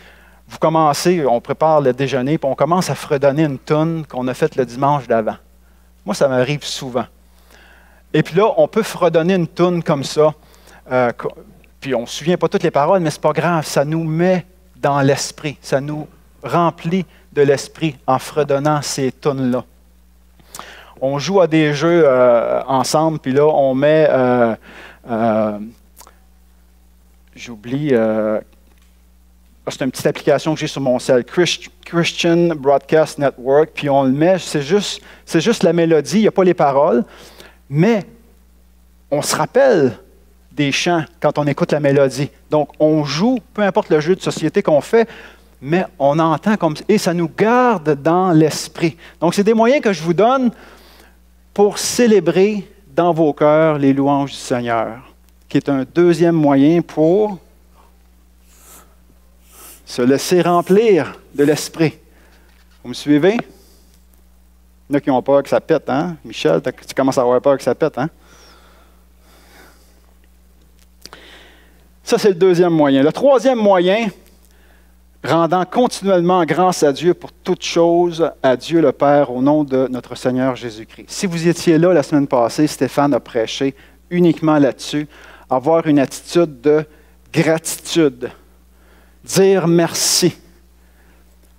vous commencez, on prépare le déjeuner, puis on commence à fredonner une toune qu'on a faite le dimanche d'avant. Moi, ça m'arrive souvent. Et puis là, on peut fredonner une toune comme ça, puis on ne se souvient pas toutes les paroles, mais ce n'est pas grave, ça nous met dans l'esprit, ça nous remplit de l'esprit en fredonnant ces tounes-là. On joue à des jeux ensemble, puis là, on met, j'oublie, c'est une petite application que j'ai sur mon cell, Christian Broadcast Network, puis on le met, c'est juste la mélodie, il n'y a pas les paroles, mais on se rappelle des chants quand on écoute la mélodie. Donc, on joue, peu importe le jeu de société qu'on fait, mais on entend comme ça, et ça nous garde dans l'esprit. Donc, c'est des moyens que je vous donne pour célébrer dans vos cœurs les louanges du Seigneur, qui est un deuxième moyen pour se laisser remplir de l'esprit. Vous me suivez? Il y en a qui ont peur que ça pète, hein? Michel, tu commences à avoir peur que ça pète, hein? Ça, c'est le deuxième moyen. Le troisième moyen, rendant continuellement grâce à Dieu pour toutes choses, à Dieu le Père, au nom de notre Seigneur Jésus-Christ. Si vous étiez là la semaine passée, Stéphane a prêché uniquement là-dessus, avoir une attitude de gratitude, dire merci.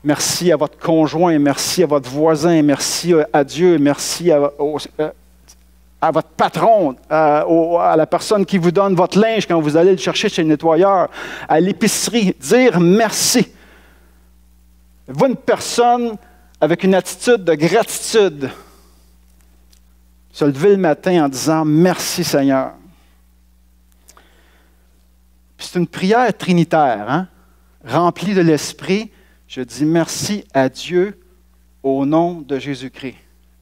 Merci à votre conjoint, merci à votre voisin, merci à Dieu, merci à votre patron, à la personne qui vous donne votre linge quand vous allez le chercher chez le nettoyeur, à l'épicerie, dire merci. Vous, une personne avec une attitude de gratitude, se lever le matin en disant « Merci Seigneur ». C'est une prière trinitaire, hein? Remplie de l'Esprit. Je dis merci à Dieu au nom de Jésus-Christ.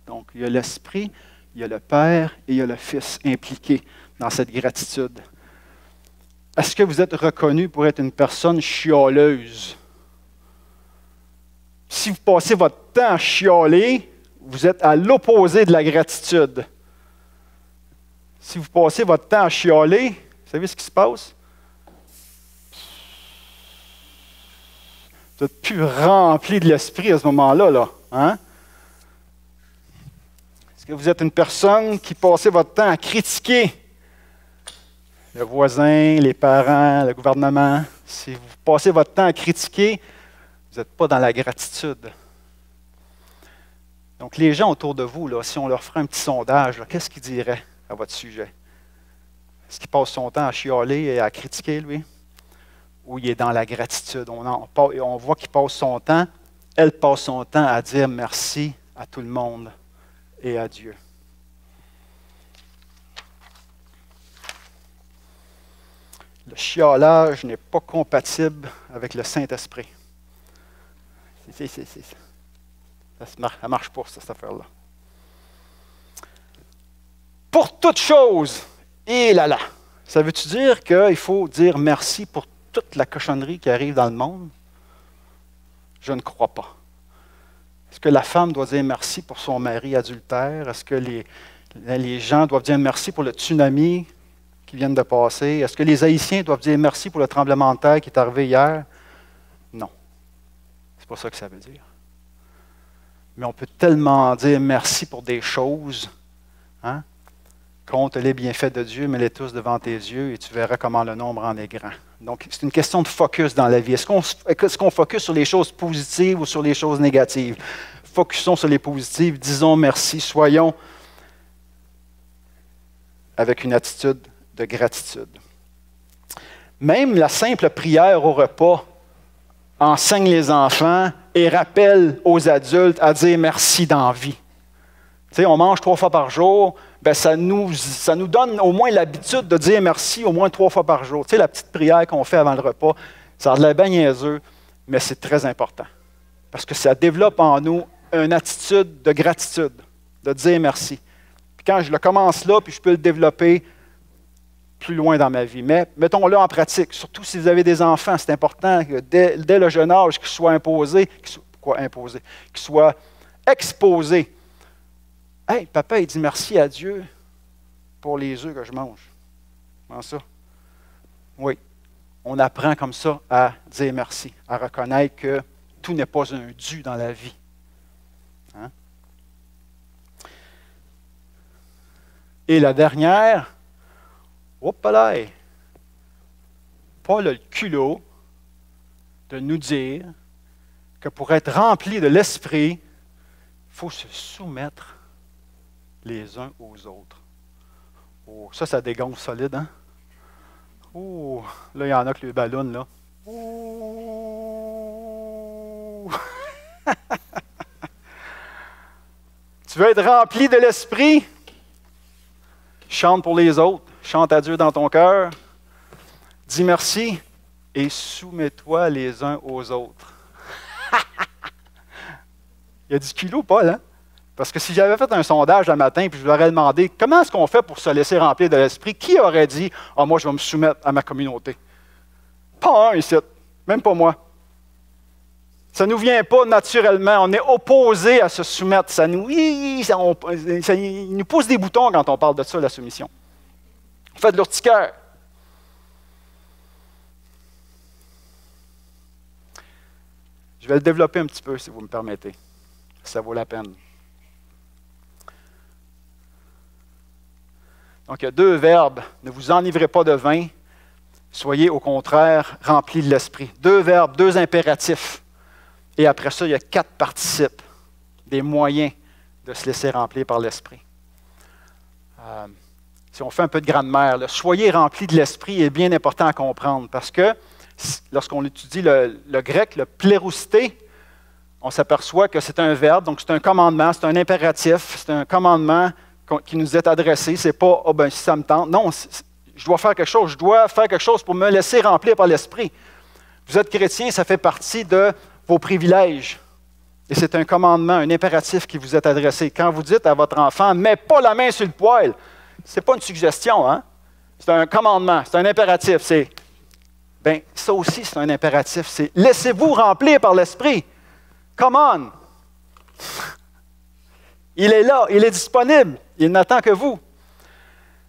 Donc, il y a l'Esprit, il y a le Père et il y a le Fils impliqués dans cette gratitude. Est-ce que vous êtes reconnu pour être une personne chialeuse? Si vous passez votre temps à chialer, vous êtes à l'opposé de la gratitude. Si vous passez votre temps à chialer, vous savez ce qui se passe? Vous êtes plus rempli de l'esprit à ce moment-là, là. Hein? Est-ce que vous êtes une personne qui passe votre temps à critiquer le voisin, les parents, le gouvernement? Si vous passez votre temps à critiquer, vous n'êtes pas dans la gratitude. Donc, les gens autour de vous, là, si on leur ferait un petit sondage, là, qu'est-ce qu'ils diraient à votre sujet? Est-ce qu'il passe son temps à chialer et à critiquer, lui? Ou il est dans la gratitude? On voit qu'il passe son temps, elle passe son temps à dire merci à tout le monde et à Dieu. Le chialage n'est pas compatible avec le Saint-Esprit. Ça ne marche pas, cette affaire-là. Pour toute chose, et là, ça veut-tu dire qu'il faut dire merci pour toute la cochonnerie qui arrive dans le monde? Je ne crois pas. Est-ce que la femme doit dire merci pour son mari adultère? Est-ce que les gens doivent dire merci pour le tsunami qui vient de passer? Est-ce que les Haïtiens doivent dire merci pour le tremblement de terre qui est arrivé hier? Non. C'est pas ça que ça veut dire. Mais on peut tellement dire merci pour des choses, hein? Compte les bienfaits de Dieu, mets-les tous devant tes yeux et tu verras comment le nombre en est grand. Donc, c'est une question de focus dans la vie. Est-ce qu'on focus sur les choses positives ou sur les choses négatives? Focusons sur les positives, disons merci, soyons avec une attitude de gratitude. Même la simple prière au repas enseigne les enfants et rappelle aux adultes à dire merci dans la vie. Tu sais, on mange 3 fois par jour, bien, ça nous donne au moins l'habitude de dire merci au moins 3 fois par jour. Tu sais, la petite prière qu'on fait avant le repas, ça a l'air bien niaiseux, mais c'est très important. Parce que ça développe en nous une attitude de gratitude, de dire merci. Puis quand je le commence là, puis je peux le développer plus loin dans ma vie. Mais mettons-le en pratique. Surtout si vous avez des enfants, c'est important que dès le jeune âge, qu'ils soient imposés, qu'ils soient exposés. Hey, papa, il dit merci à Dieu pour les œufs que je mange. Comment ça? Oui. on apprend comme ça à dire merci, à reconnaître que tout n'est pas un dû dans la vie. Hein? Et la dernière, Paul a le culot de nous dire que pour être rempli de l'Esprit, il faut se soumettre les uns aux autres. Oh, ça dégonfle solide, hein? Oh, là, il y en a que le ballon, là. Oh. Tu veux être rempli de l'Esprit? Chante pour les autres. Chante à Dieu dans ton cœur. Dis merci et soumets-toi les uns aux autres. Il y a du culot, Paul, hein? Parce que si j'avais fait un sondage le matin et je leur ai demandé comment est-ce qu'on fait pour se laisser remplir de l'Esprit, qui aurait dit « Ah, moi, je vais me soumettre à ma communauté ». Pas un ici, même pas moi. Ça ne nous vient pas naturellement. On est opposé à se soumettre. Il nous pousse des boutons quand on parle de ça, la soumission. On fait de l'urticaire. Je vais le développer un petit peu, si vous me permettez. Ça vaut la peine. Donc, il y a 2 verbes. Ne vous enivrez pas de vin. Soyez au contraire remplis de l'Esprit. 2 verbes, 2 impératifs. Et après ça, il y a 4 participes. Des moyens de se laisser remplir par l'Esprit. Si on fait un peu de grammaire, soyez remplis de l'Esprit est bien important à comprendre parce que lorsqu'on étudie le grec, le plérousté, on s'aperçoit que c'est un verbe, donc c'est un commandement, c'est un impératif, c'est un commandement qui nous est adressé. Ce n'est pas « oh, ben, si ça me tente ». Non, je dois faire quelque chose pour me laisser remplir par l'Esprit. Vous êtes chrétien, ça fait partie de vos privilèges. Et c'est un commandement, un impératif qui vous est adressé. Quand vous dites à votre enfant « mets pas la main sur le poêle », ce n'est pas une suggestion, hein? C'est un commandement, c'est un impératif. Ça aussi, c'est un impératif. C'est laissez-vous remplir par l'Esprit. Come on! Il est là, il est disponible. Il n'attend que vous.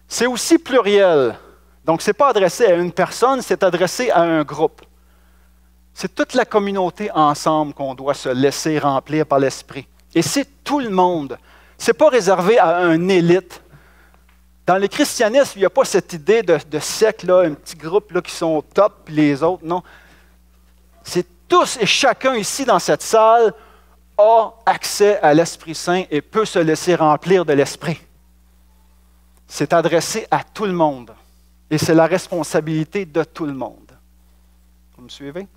C'est aussi pluriel. Donc, ce n'est pas adressé à une personne, c'est adressé à un groupe. C'est toute la communauté ensemble qu'on doit se laisser remplir par l'Esprit. Et c'est tout le monde. Ce n'est pas réservé à une élite. Dans le christianisme, il n'y a pas cette idée de secte, là, un petit groupe là, qui sont top, puis les autres, non. C'est tous et chacun ici dans cette salle a accès à l'Esprit Saint et peut se laisser remplir de l'Esprit. C'est adressé à tout le monde. Et c'est la responsabilité de tout le monde. Vous me suivez?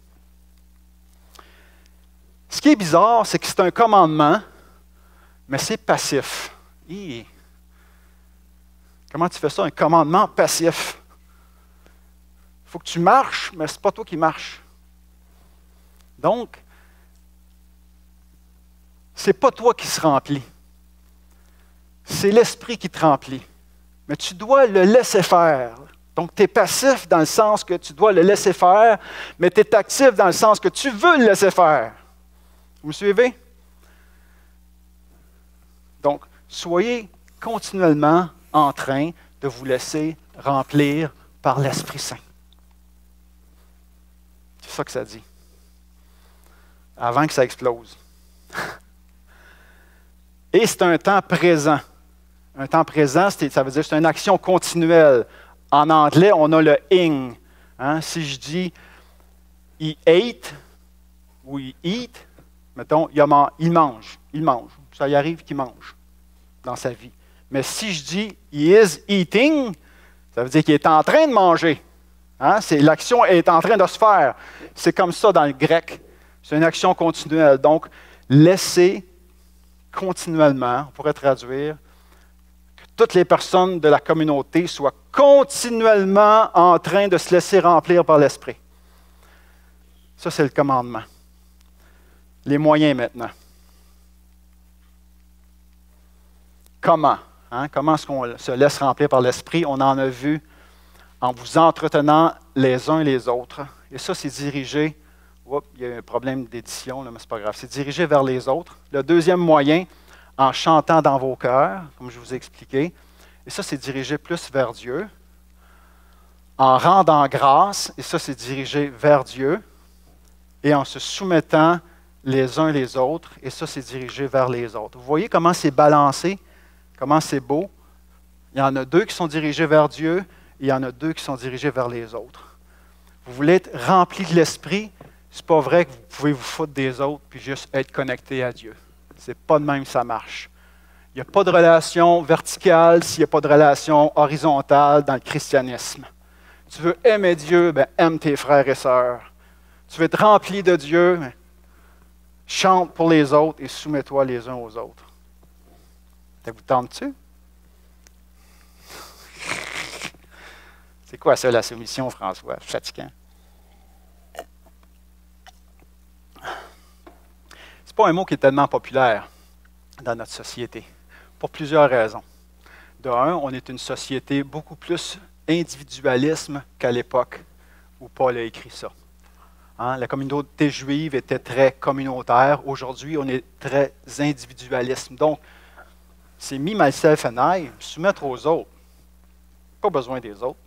Ce qui est bizarre, c'est que c'est un commandement, mais c'est passif. Comment tu fais ça, un commandement passif? Il faut que tu marches, mais ce n'est pas toi qui marches. Donc, ce n'est pas toi qui se remplit. C'est l'Esprit qui te remplit. Mais tu dois le laisser faire. Donc, tu es passif dans le sens que tu dois le laisser faire, mais tu es actif dans le sens que tu veux le laisser faire. Vous me suivez? Donc, soyez continuellement en train de vous laisser remplir par l'Esprit Saint. C'est ça que ça dit. Avant que ça explose. Et c'est un temps présent. Un temps présent, ça veut dire que c'est une action continuelle. En anglais, on a le ing. Hein? Si je dis « he ate » ou « he eat », mettons, il mange. Ça y arrive qu'il mange dans sa vie. Mais si je dis « he is eating », ça veut dire qu'il est en train de manger. Hein? L'action est en train de se faire. C'est comme ça dans le grec. C'est une action continuelle. Donc, laissez continuellement, on pourrait traduire, que toutes les personnes de la communauté soient continuellement en train de se laisser remplir par l'Esprit. Ça, c'est le commandement. Les moyens maintenant. Comment? Hein? Comment est-ce qu'on se laisse remplir par l'Esprit? On en a vu en vous entretenant les uns les autres. Et ça, c'est dirigé. Oups, il y a un problème d'édition, là, mais ce n'est pas grave. C'est dirigé vers les autres. Le deuxième moyen, en chantant dans vos cœurs, comme je vous ai expliqué. Et ça, c'est dirigé plus vers Dieu. Le troisième moyen, en priant. Et ça, c'est dirigé plus vers les autres. Le deuxième moyen, en chantant dans vos cœurs, comme je vous ai expliqué. Et ça, c'est dirigé plus vers les autres. Le deuxième moyen, en chantant dans vos cœurs. Et ça, c'est dirigé plus vers Dieu. en rendant grâce, et ça c'est dirigé vers Dieu, et en se soumettant les uns les autres, et ça c'est dirigé vers les autres. Vous voyez comment c'est balancé, comment c'est beau. Il y en a deux qui sont dirigés vers Dieu, et il y en a deux qui sont dirigés vers les autres. Vous voulez être rempli de l'Esprit, c'est pas vrai que vous pouvez vous foutre des autres puis juste être connecté à Dieu. C'est pas de même que ça marche. Il n'y a pas de relation verticale s'il n'y a pas de relation horizontale dans le christianisme. Tu veux aimer Dieu, bien, aime tes frères et sœurs. Tu veux être rempli de Dieu, bien, chante pour les autres et soumets-toi les uns aux autres. Ça vous tente-tu? C'est quoi ça, la soumission, François? Fatigant. Ce n'est pas un mot qui est tellement populaire dans notre société, pour plusieurs raisons. De un, on est une société beaucoup plus individualisme qu'à l'époque où Paul a écrit ça. Hein? La communauté juive était très communautaire. Aujourd'hui, on est très individualiste. Donc, c'est me, myself and I, soumettre aux autres. Pas besoin des autres.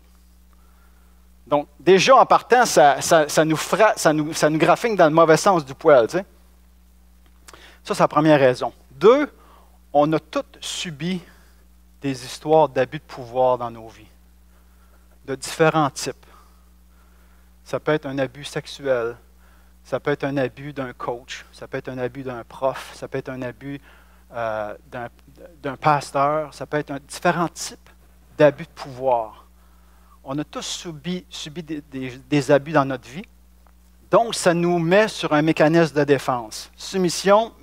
Donc, déjà, en partant, ça nous graffine dans le mauvais sens du poil. Tu sais? Ça, c'est la première raison. Deux, on a tous subi des histoires d'abus de pouvoir dans nos vies, de différents types. Ça peut être un abus sexuel, ça peut être un abus d'un coach, ça peut être un abus d'un prof, ça peut être un abus d'un pasteur, ça peut être différents types d'abus de pouvoir. On a tous subi des abus dans notre vie. Donc, ça nous met sur un mécanisme de défense. Soumission,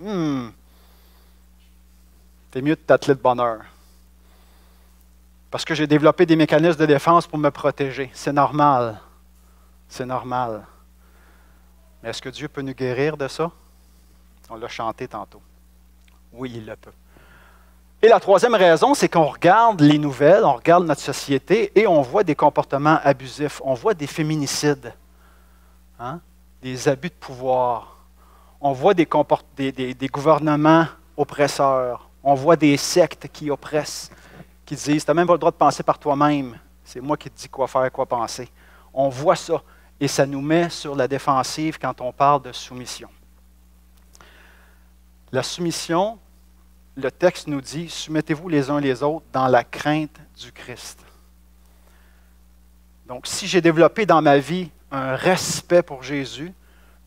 c'est mieux de t'atteler de bonheur. Parce que j'ai développé des mécanismes de défense pour me protéger. C'est normal. C'est normal. Mais est-ce que Dieu peut nous guérir de ça? On l'a chanté tantôt. Oui, il le peut. Et la troisième raison, c'est qu'on regarde les nouvelles, on regarde notre société et on voit des comportements abusifs. On voit des féminicides, hein? Des abus de pouvoir. On voit des gouvernements oppresseurs. On voit des sectes qui oppressent, qui disent « tu n'as même pas le droit de penser par toi-même. C'est moi qui te dis quoi faire, quoi penser. » On voit ça et ça nous met sur la défensive quand on parle de soumission. La soumission, le texte nous dit « soumettez-vous les uns les autres dans la crainte du Christ ». Donc, si j'ai développé dans ma vie un respect pour Jésus,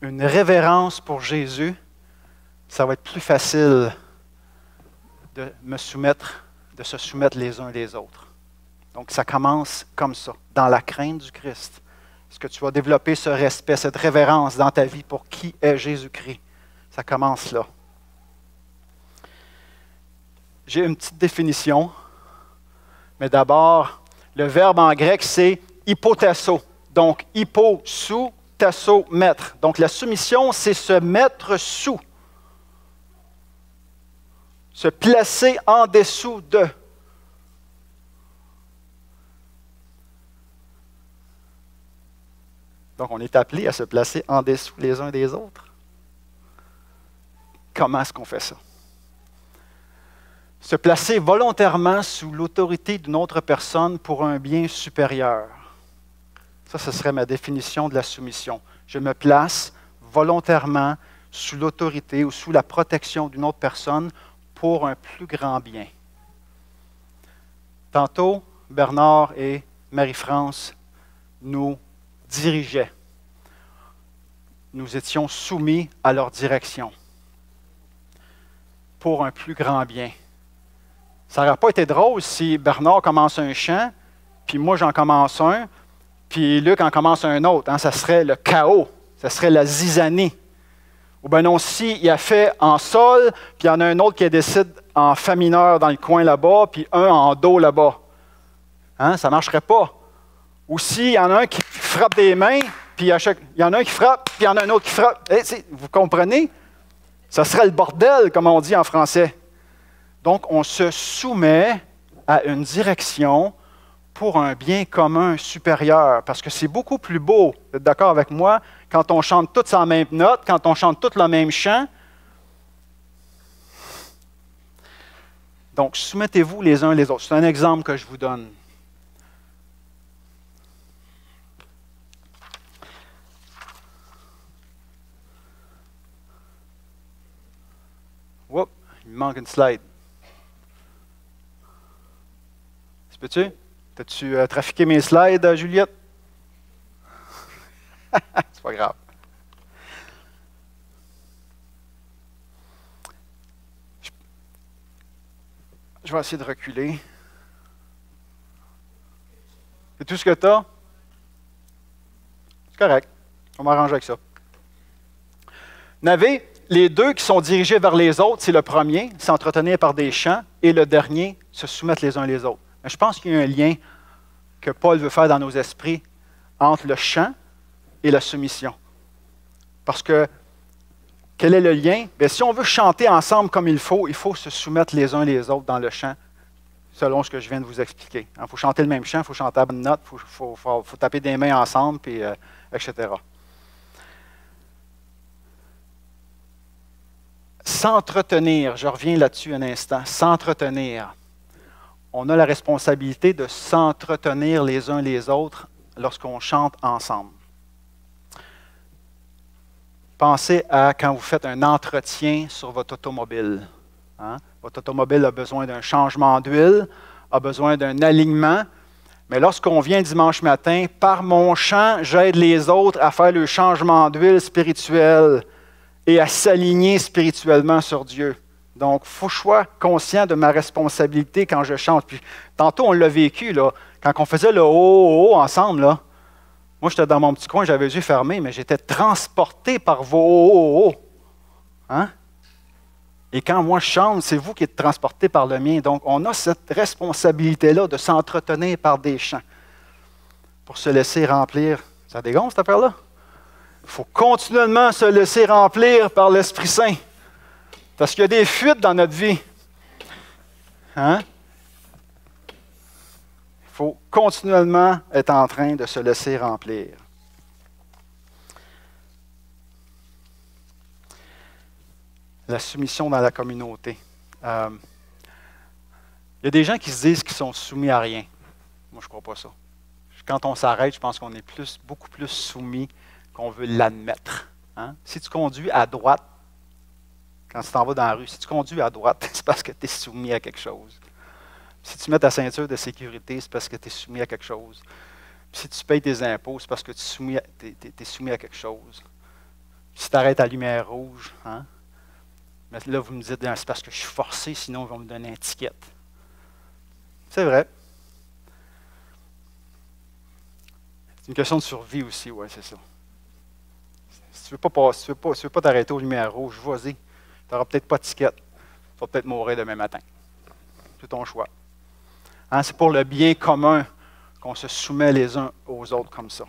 une révérence pour Jésus, ça va être plus facile de se soumettre les uns les autres. Donc, ça commence comme ça, dans la crainte du Christ. Est-ce que tu vas développer ce respect, cette révérence dans ta vie pour qui est Jésus-Christ? Ça commence là. J'ai une petite définition, mais d'abord, le verbe en grec, c'est hypotasso. Donc, hypo, sous, tasso, mettre. Donc, la soumission, c'est se mettre sous. Se placer en dessous de. Donc, on est appelé à se placer en dessous les uns des autres. Comment est-ce qu'on fait ça? Se placer volontairement sous l'autorité d'une autre personne pour un bien supérieur. Ça, ce serait ma définition de la soumission. Je me place volontairement sous l'autorité ou sous la protection d'une autre personne pour un plus grand bien. Tantôt, Bernard et Marie-France nous dirigeaient. Nous étions soumis à leur direction pour un plus grand bien. Ça n'aurait pas été drôle si Bernard commence un chant, puis moi j'en commence un, puis Luc en commence un autre. Hein? Ça serait le chaos, ça serait la zizanie. Ou bien non, si il a fait en sol, puis il y en a un autre qui décide en fa mineur dans le coin là-bas, puis un en do là-bas. Hein? Ça ne marcherait pas. Ou s'il y en a un qui frappe des mains, puis il y en a un qui frappe, puis il y en a un autre qui frappe. Vous comprenez? Ça serait le bordel, comme on dit en français. Donc, on se soumet à une direction pour un bien commun supérieur, parce que c'est beaucoup plus beau, vous êtes d'accord avec moi, quand on chante tous en même note, quand on chante tous le même chant. Donc, soumettez-vous les uns les autres. C'est un exemple que je vous donne. manque une slide. Peux-tu? T'as-tu trafiqué mes slides, Juliette? C'est pas grave. Je vais essayer de reculer. C'est tout ce que tu as? C'est correct. On va m'arranger avec ça. Vous avez les deux qui sont dirigés vers les autres, c'est le premier, s'entretenir par des chants, et le dernier, se soumettre les uns les autres. Mais je pense qu'il y a un lien que Paul veut faire dans nos esprits entre le chant et la soumission. Parce que, quel est le lien? Bien, si on veut chanter ensemble comme il faut se soumettre les uns les autres dans le chant, selon ce que je viens de vous expliquer. Il faut chanter le même chant, il faut chanter à bonne note, il faut taper des mains ensemble, puis, etc. S'entretenir, je reviens là-dessus un instant, s'entretenir. On a la responsabilité de s'entretenir les uns les autres lorsqu'on chante ensemble. Pensez à quand vous faites un entretien sur votre automobile. Hein? Votre automobile a besoin d'un changement d'huile, a besoin d'un alignement. Mais lorsqu'on vient dimanche matin, par mon chant, j'aide les autres à faire le changement d'huile spirituel et à s'aligner spirituellement sur Dieu. Donc, il faut que je sois conscient de ma responsabilité quand je chante. Puis, tantôt, on l'a vécu, là, quand on faisait le oh ensemble. Là, moi, j'étais dans mon petit coin, j'avais les yeux fermés, mais j'étais transporté par vos oh. Hein? Et quand moi, je chante, c'est vous qui êtes transporté par le mien. Donc, on a cette responsabilité-là de s'entretenir par des chants pour se laisser remplir. Ça dégonfle, cette affaire-là? Il faut continuellement se laisser remplir par l'Esprit Saint. Parce qu'il y a des fuites dans notre vie. Hein? Il faut continuellement être en train de se laisser remplir. La soumission dans la communauté. Il y a des gens qui se disent qu'ils sont soumis à rien. Moi, je ne crois pas ça. Quand on s'arrête, je pense qu'on est beaucoup plus soumis qu'on veut l'admettre. Hein? Si tu conduis à droite, quand tu t'en vas dans la rue, si tu conduis à droite, c'est parce que tu es soumis à quelque chose. Si tu mets ta ceinture de sécurité, c'est parce que tu es soumis à quelque chose. Si tu payes tes impôts, c'est parce que tu es soumis à quelque chose. Si tu arrêtes à la lumière rouge, hein? Mais là, vous me dites, c'est parce que je suis forcé, sinon ils vont me donner un ticket. C'est vrai. C'est une question de survie aussi, oui, c'est ça. Si tu ne veux pas t'arrêter aux lumières rouges, vas-y. Tu n'auras peut-être pas de ticket. Tu vas peut-être mourir demain matin. C'est ton choix. Hein, c'est pour le bien commun qu'on se soumet les uns aux autres comme ça.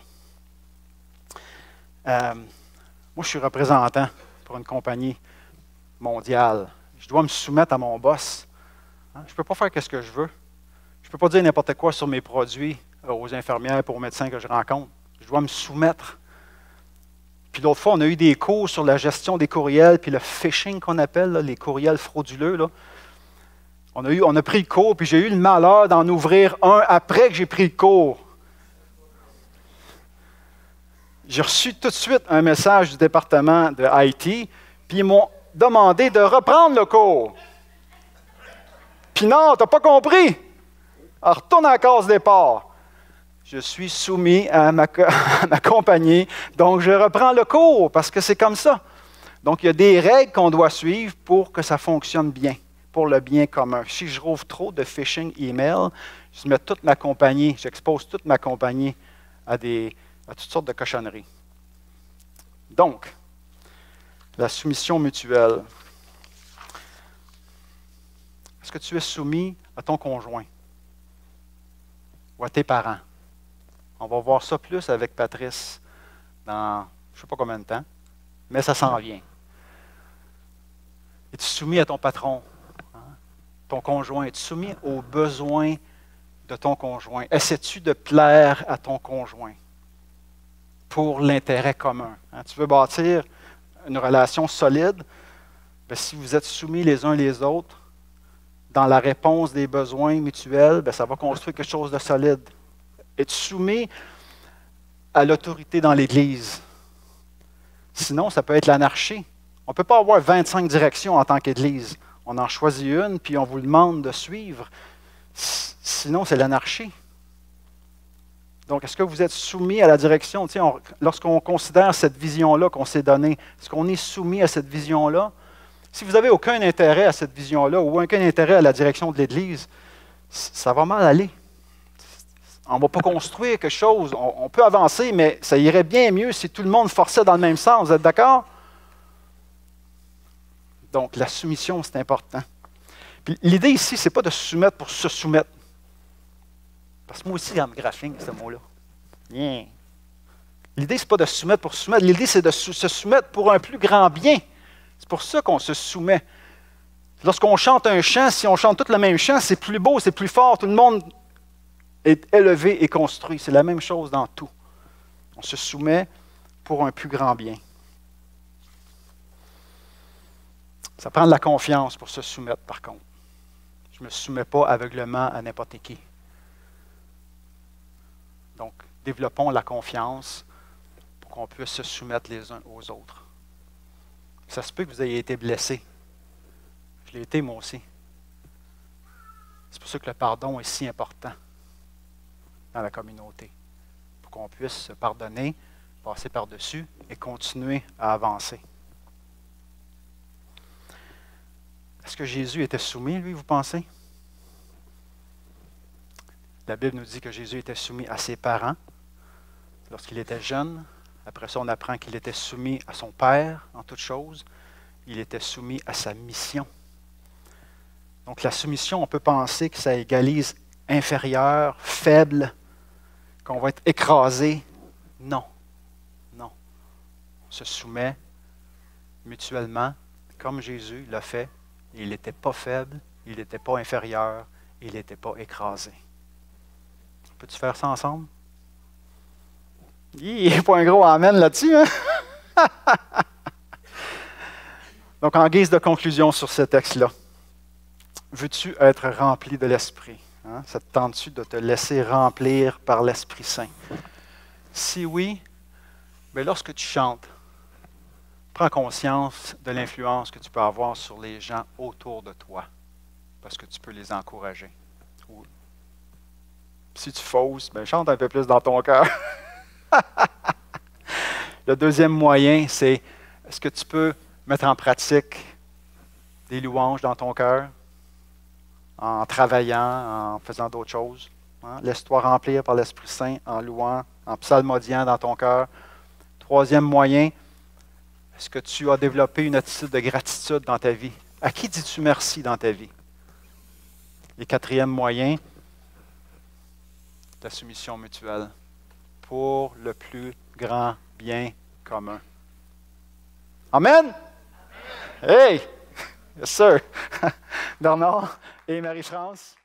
Moi, je suis représentant pour une compagnie mondiale. Je dois me soumettre à mon boss. Hein, je ne peux pas faire ce que je veux. Je ne peux pas dire n'importe quoi sur mes produits aux infirmières et aux médecins que je rencontre. Je dois me soumettre. Puis l'autre fois, on a eu des cours sur la gestion des courriels, puis le phishing qu'on appelle, là, les courriels frauduleux. Là. On a pris le cours, puis j'ai eu le malheur d'en ouvrir un après que j'ai pris le cours. J'ai reçu tout de suite un message du département de IT, puis ils m'ont demandé de reprendre le cours. Puis non, tu n'as pas compris. Alors, retourne à la case départ. Je suis soumis à ma compagnie, donc je reprends le cours parce que c'est comme ça. Donc, il y a des règles qu'on doit suivre pour que ça fonctionne bien, pour le bien commun. Si je rouvre trop de phishing email, je mets toute ma compagnie, j'expose toute ma compagnie à toutes sortes de cochonneries. Donc, la soumission mutuelle. Est-ce que tu es soumis à ton conjoint ou à tes parents? On va voir ça plus avec Patrice dans je ne sais pas combien de temps, mais ça s'en vient. Es-tu soumis à ton patron, hein? Ton conjoint? Es-tu soumis aux besoins de ton conjoint? Essaies-tu de plaire à ton conjoint pour l'intérêt commun? Hein? Tu veux bâtir une relation solide? Bien, si vous êtes soumis les uns les autres dans la réponse des besoins mutuels, bien, ça va construire quelque chose de solide. Es-tu soumis à l'autorité dans l'Église? Sinon, ça peut être l'anarchie. On ne peut pas avoir 25 directions en tant qu'Église. On en choisit une, puis on vous demande de suivre. Sinon, c'est l'anarchie. Donc, est-ce que vous êtes soumis à la direction? Lorsqu'on considère cette vision-là qu'on s'est donnée, est-ce qu'on est soumis à cette vision-là? Si vous n'avez aucun intérêt à cette vision-là ou aucun intérêt à la direction de l'Église, ça va mal aller. On ne va pas construire quelque chose. On peut avancer, mais ça irait bien mieux si tout le monde forçait dans le même sens. Vous êtes d'accord? Donc, la soumission, c'est important. Puis, l'idée ici, ce n'est pas de se soumettre pour se soumettre. Parce que moi aussi, il me graphique, ce mot-là. Bien. L'idée, ce n'est pas de se soumettre pour se soumettre. L'idée, c'est de se soumettre pour un plus grand bien. C'est pour ça qu'on se soumet. Lorsqu'on chante un chant, si on chante tout le même chant, c'est plus beau, c'est plus fort. Tout le monde est élevé et construit. C'est la même chose dans tout. On se soumet pour un plus grand bien. Ça prend de la confiance pour se soumettre, par contre. Je ne me soumets pas aveuglément à n'importe qui. Donc, développons la confiance pour qu'on puisse se soumettre les uns aux autres. Ça se peut que vous ayez été blessé. Je l'ai été moi aussi. C'est pour ça que le pardon est si important dans la communauté. Pour qu'on puisse se pardonner, passer par-dessus et continuer à avancer. Est-ce que Jésus était soumis, lui, vous pensez? La Bible nous dit que Jésus était soumis à ses parents lorsqu'il était jeune. Après ça, on apprend qu'il était soumis à son Père en toutes choses. Il était soumis à sa mission. Donc la soumission, on peut penser que ça égalise inférieur, faible, qu'on va être écrasé. Non. Non. On se soumet mutuellement, comme Jésus l'a fait. Il n'était pas faible, il n'était pas inférieur, il n'était pas écrasé. Peux-tu faire ça ensemble? Il n'y a pas un gros amen là-dessus, hein? Donc, en guise de conclusion sur ce texte-là, veux-tu être rempli de l'Esprit? Hein? Ça te tente-tu de te laisser remplir par l'Esprit Saint? Si oui, bien lorsque tu chantes, prends conscience de l'influence que tu peux avoir sur les gens autour de toi, parce que tu peux les encourager. Ou, si tu fausses, bien, chante un peu plus dans ton cœur. Le deuxième moyen, c'est est-ce que tu peux mettre en pratique des louanges dans ton cœur en travaillant, en faisant d'autres choses? Hein? Laisse-toi remplir par l'Esprit Saint en louant, en psalmodiant dans ton cœur. Troisième moyen, est-ce que tu as développé une attitude de gratitude dans ta vie? À qui dis-tu merci dans ta vie? Et quatrième moyen, la soumission mutuelle pour le plus grand bien commun. Amen? Hey! Yes, sir! Bernard et Marie-France.